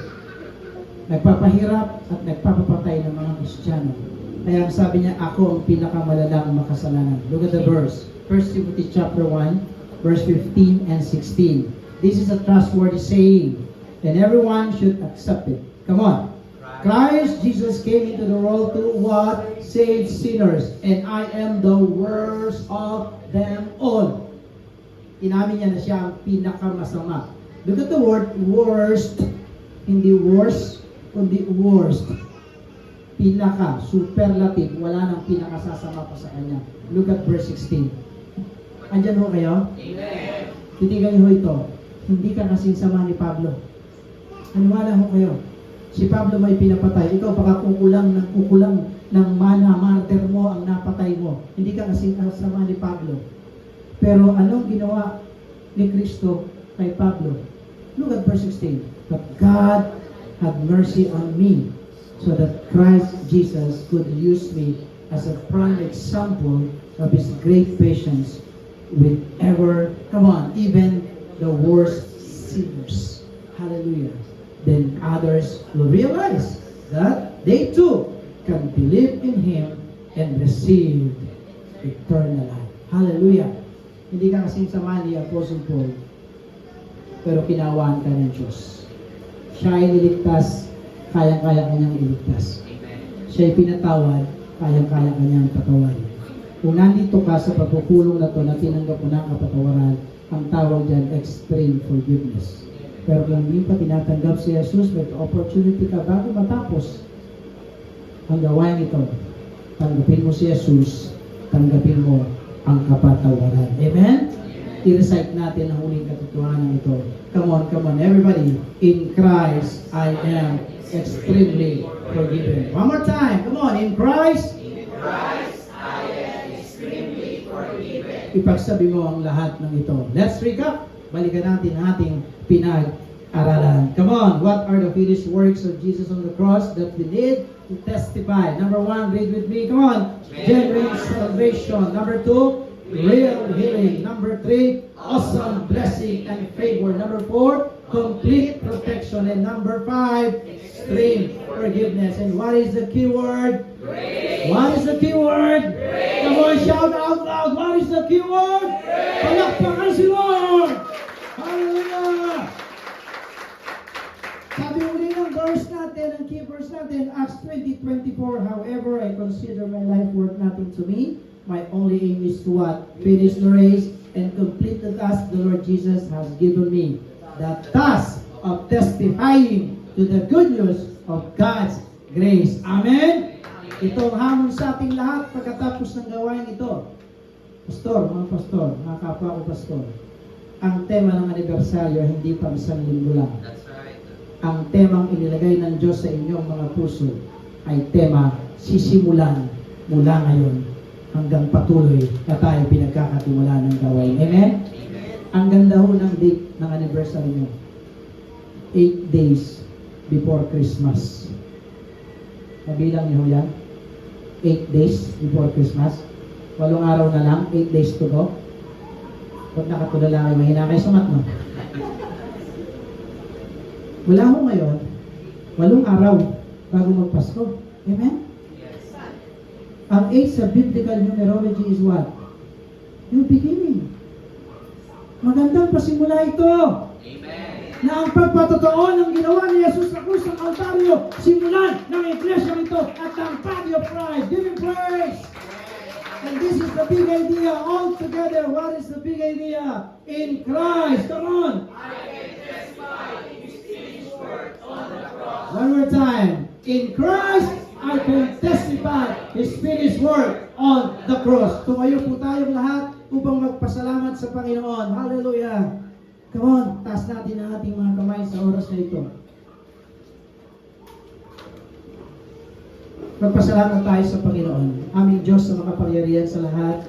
nagpapahirap at nagpapapatay ng mga Kristiyano. Kaya ang sabi niya, ako ang pinakamalalang makasalanan. Look at the verse. 1 Timothy chapter 1, verse 15 and 16. This is a trustworthy saying, and everyone should accept it. Come on. Christ Jesus came into the world to what? Save sinners. And I am the worst of them all. Inamin niya na siya ang pinakamasama. Look at the word worst. Hindi worst, kundi worst. Pinaka, superlative. Wala nang pinakasasama pa sa kanya. Look at verse 16. Andyan ho kayo? Amen. Titigan niyo ho ito. Hindi ka kasing sama ni Pablo. Aniwala ho kayo. Si Pablo may pinapatay. Ikaw baka kukulang ng mana, martyr mo ang napatay mo. Hindi ka kasing sama ni Pablo. Pero anong ginawa ni Kristo kay Pablo? Look at verse 16. But God had mercy on me so that Christ Jesus could use me as a prime example of His great patience with even the worst sinners. Hallelujah. Then others will realize that they too can believe in Him and receive eternal life. Hallelujah. Hindi ka kasing sama ni Apostle Paul, pero kinawaan ka ng Diyos. Siya ay niligtas, kayang-kaya kanyang iligtas. Siya ay pinatawad, kayang-kaya kanyang patawarin. Kung nandito ka sa pagkukulong na to na tinanggap mo ng kapatawaran, ang tawag dyan, extreme forgiveness. Pero kung hindi pa tinatanggap si Jesus, may opportunity ka bago matapos ang gawain ito. Tanggapin mo si Jesus, tanggapin mo ang kapatawaran. Amen? I-recite natin ang huling katotohanan ito. Come on, everybody. In Christ, I am extremely forgiven. One more time. Come on, in Christ, I am extremely forgiven. Ipagsabi mo ang lahat ng ito. Let's recap. Balikan natin ang ating pinag-aralan. Come on, what are the finished works of Jesus on the cross that we need to testify? Number 1, read with me. Come on. Genuine salvation. Number 2, real healing. Number 3, awesome blessing and favor. Number 4, complete protection. And number 5, extreme forgiveness. And what is the key word? Grace. What is the key word? Grace. Come on, shout out loud. What is the key word? Grace. Palakpakan si Lord. Hallelujah. Sabi uli ng verse natin, ang key verse natin, Acts 20:24. However, I consider my life worth nothing to me. My only aim is to what? Finish the race and complete the task the Lord Jesus has given me. The task of testifying to the good news of God's grace. Amen? Ito ang hamon sa ating lahat pagkatapos ng gawain ito. Pastor, mga kapwa ko pastor, ang tema ng anibersaryo hindi pa isang linggo lang. That's right. Ang temang inilagay ng Diyos sa inyong mga puso ay tema sisimulan mula ngayon hanggang patuloy na tayo pinagkakatiwalaan ng gawain. Amen? Ang ganda ho ng date ng anniversary nyo. 8 days before Christmas. Kabilang niyo yan? 8 days before Christmas. 8 araw na lang, 8 days to go. Pag nakatulala kayo, mahina kayo sumat, no? Wala ho ngayon, 8 araw bago magpasko. Amen? Ang 8 sa biblical numerology is what? New beginning. Magandang pasimula ito. Amen. Na ang pagpatotoo ng ginawa ni Jesus sa krus ng altaryo, simulan ng iglesia nito at ang body of Christ. Give Him praise. And this is the big idea all together. What is the big idea? In Christ. Come on. I can testify His finished work on the cross. One more time. In Christ, I can testify His finished work on the cross. Tumayo po tayong lahat upang magpasalamat sa Panginoon. Hallelujah. Come on, taas natin ang ating mga kamay sa oras na ito. Magpasalamat tayo sa Panginoon. Aming Diyos sa makapangyarihan sa lahat,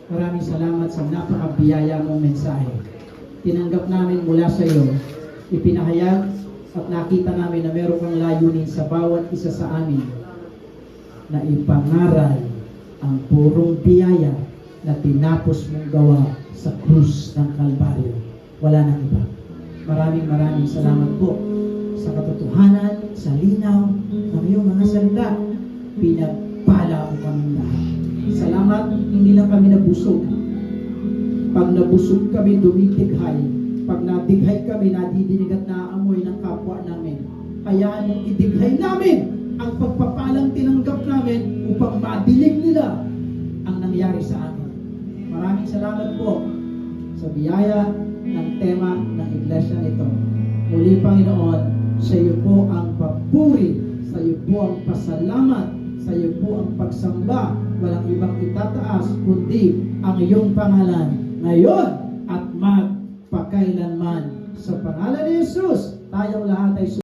maraming salamat sa napakabiyaya mong mensahe. Tinanggap namin mula sa iyo, ipinahayag at nakita namin na meron kang layunin sa bawat isa sa amin na ipangaral ang purong biyaya na tinapos mong gawa sa krus ng Kalbaryo. Wala nang iba. Maraming salamat po sa katotohanan, sa linaw ng iyong mga salita. Pinagpala mo kami lahat. Salamat, hindi lang kami nabusog. Pag nabusog kami, dumitighay. Pag nadighay kami, nadidinig at naaamoy ng kapwa namin. Hayaan mong idighay namin ang pagpapalang tinanggap namin upang madilig nila ang nangyari sa amin. Maraming salamat po sa biyaya ng tema ng iglesia nito. Muli, Panginoon, sa iyo po ang papuri, sa iyo po ang pasalamat, sa iyo po ang pagsamba. Walang ibang itataas kundi ang iyong pangalan ngayon at magpakailanman. Sa pangalan ni Jesus, tayong lahat ay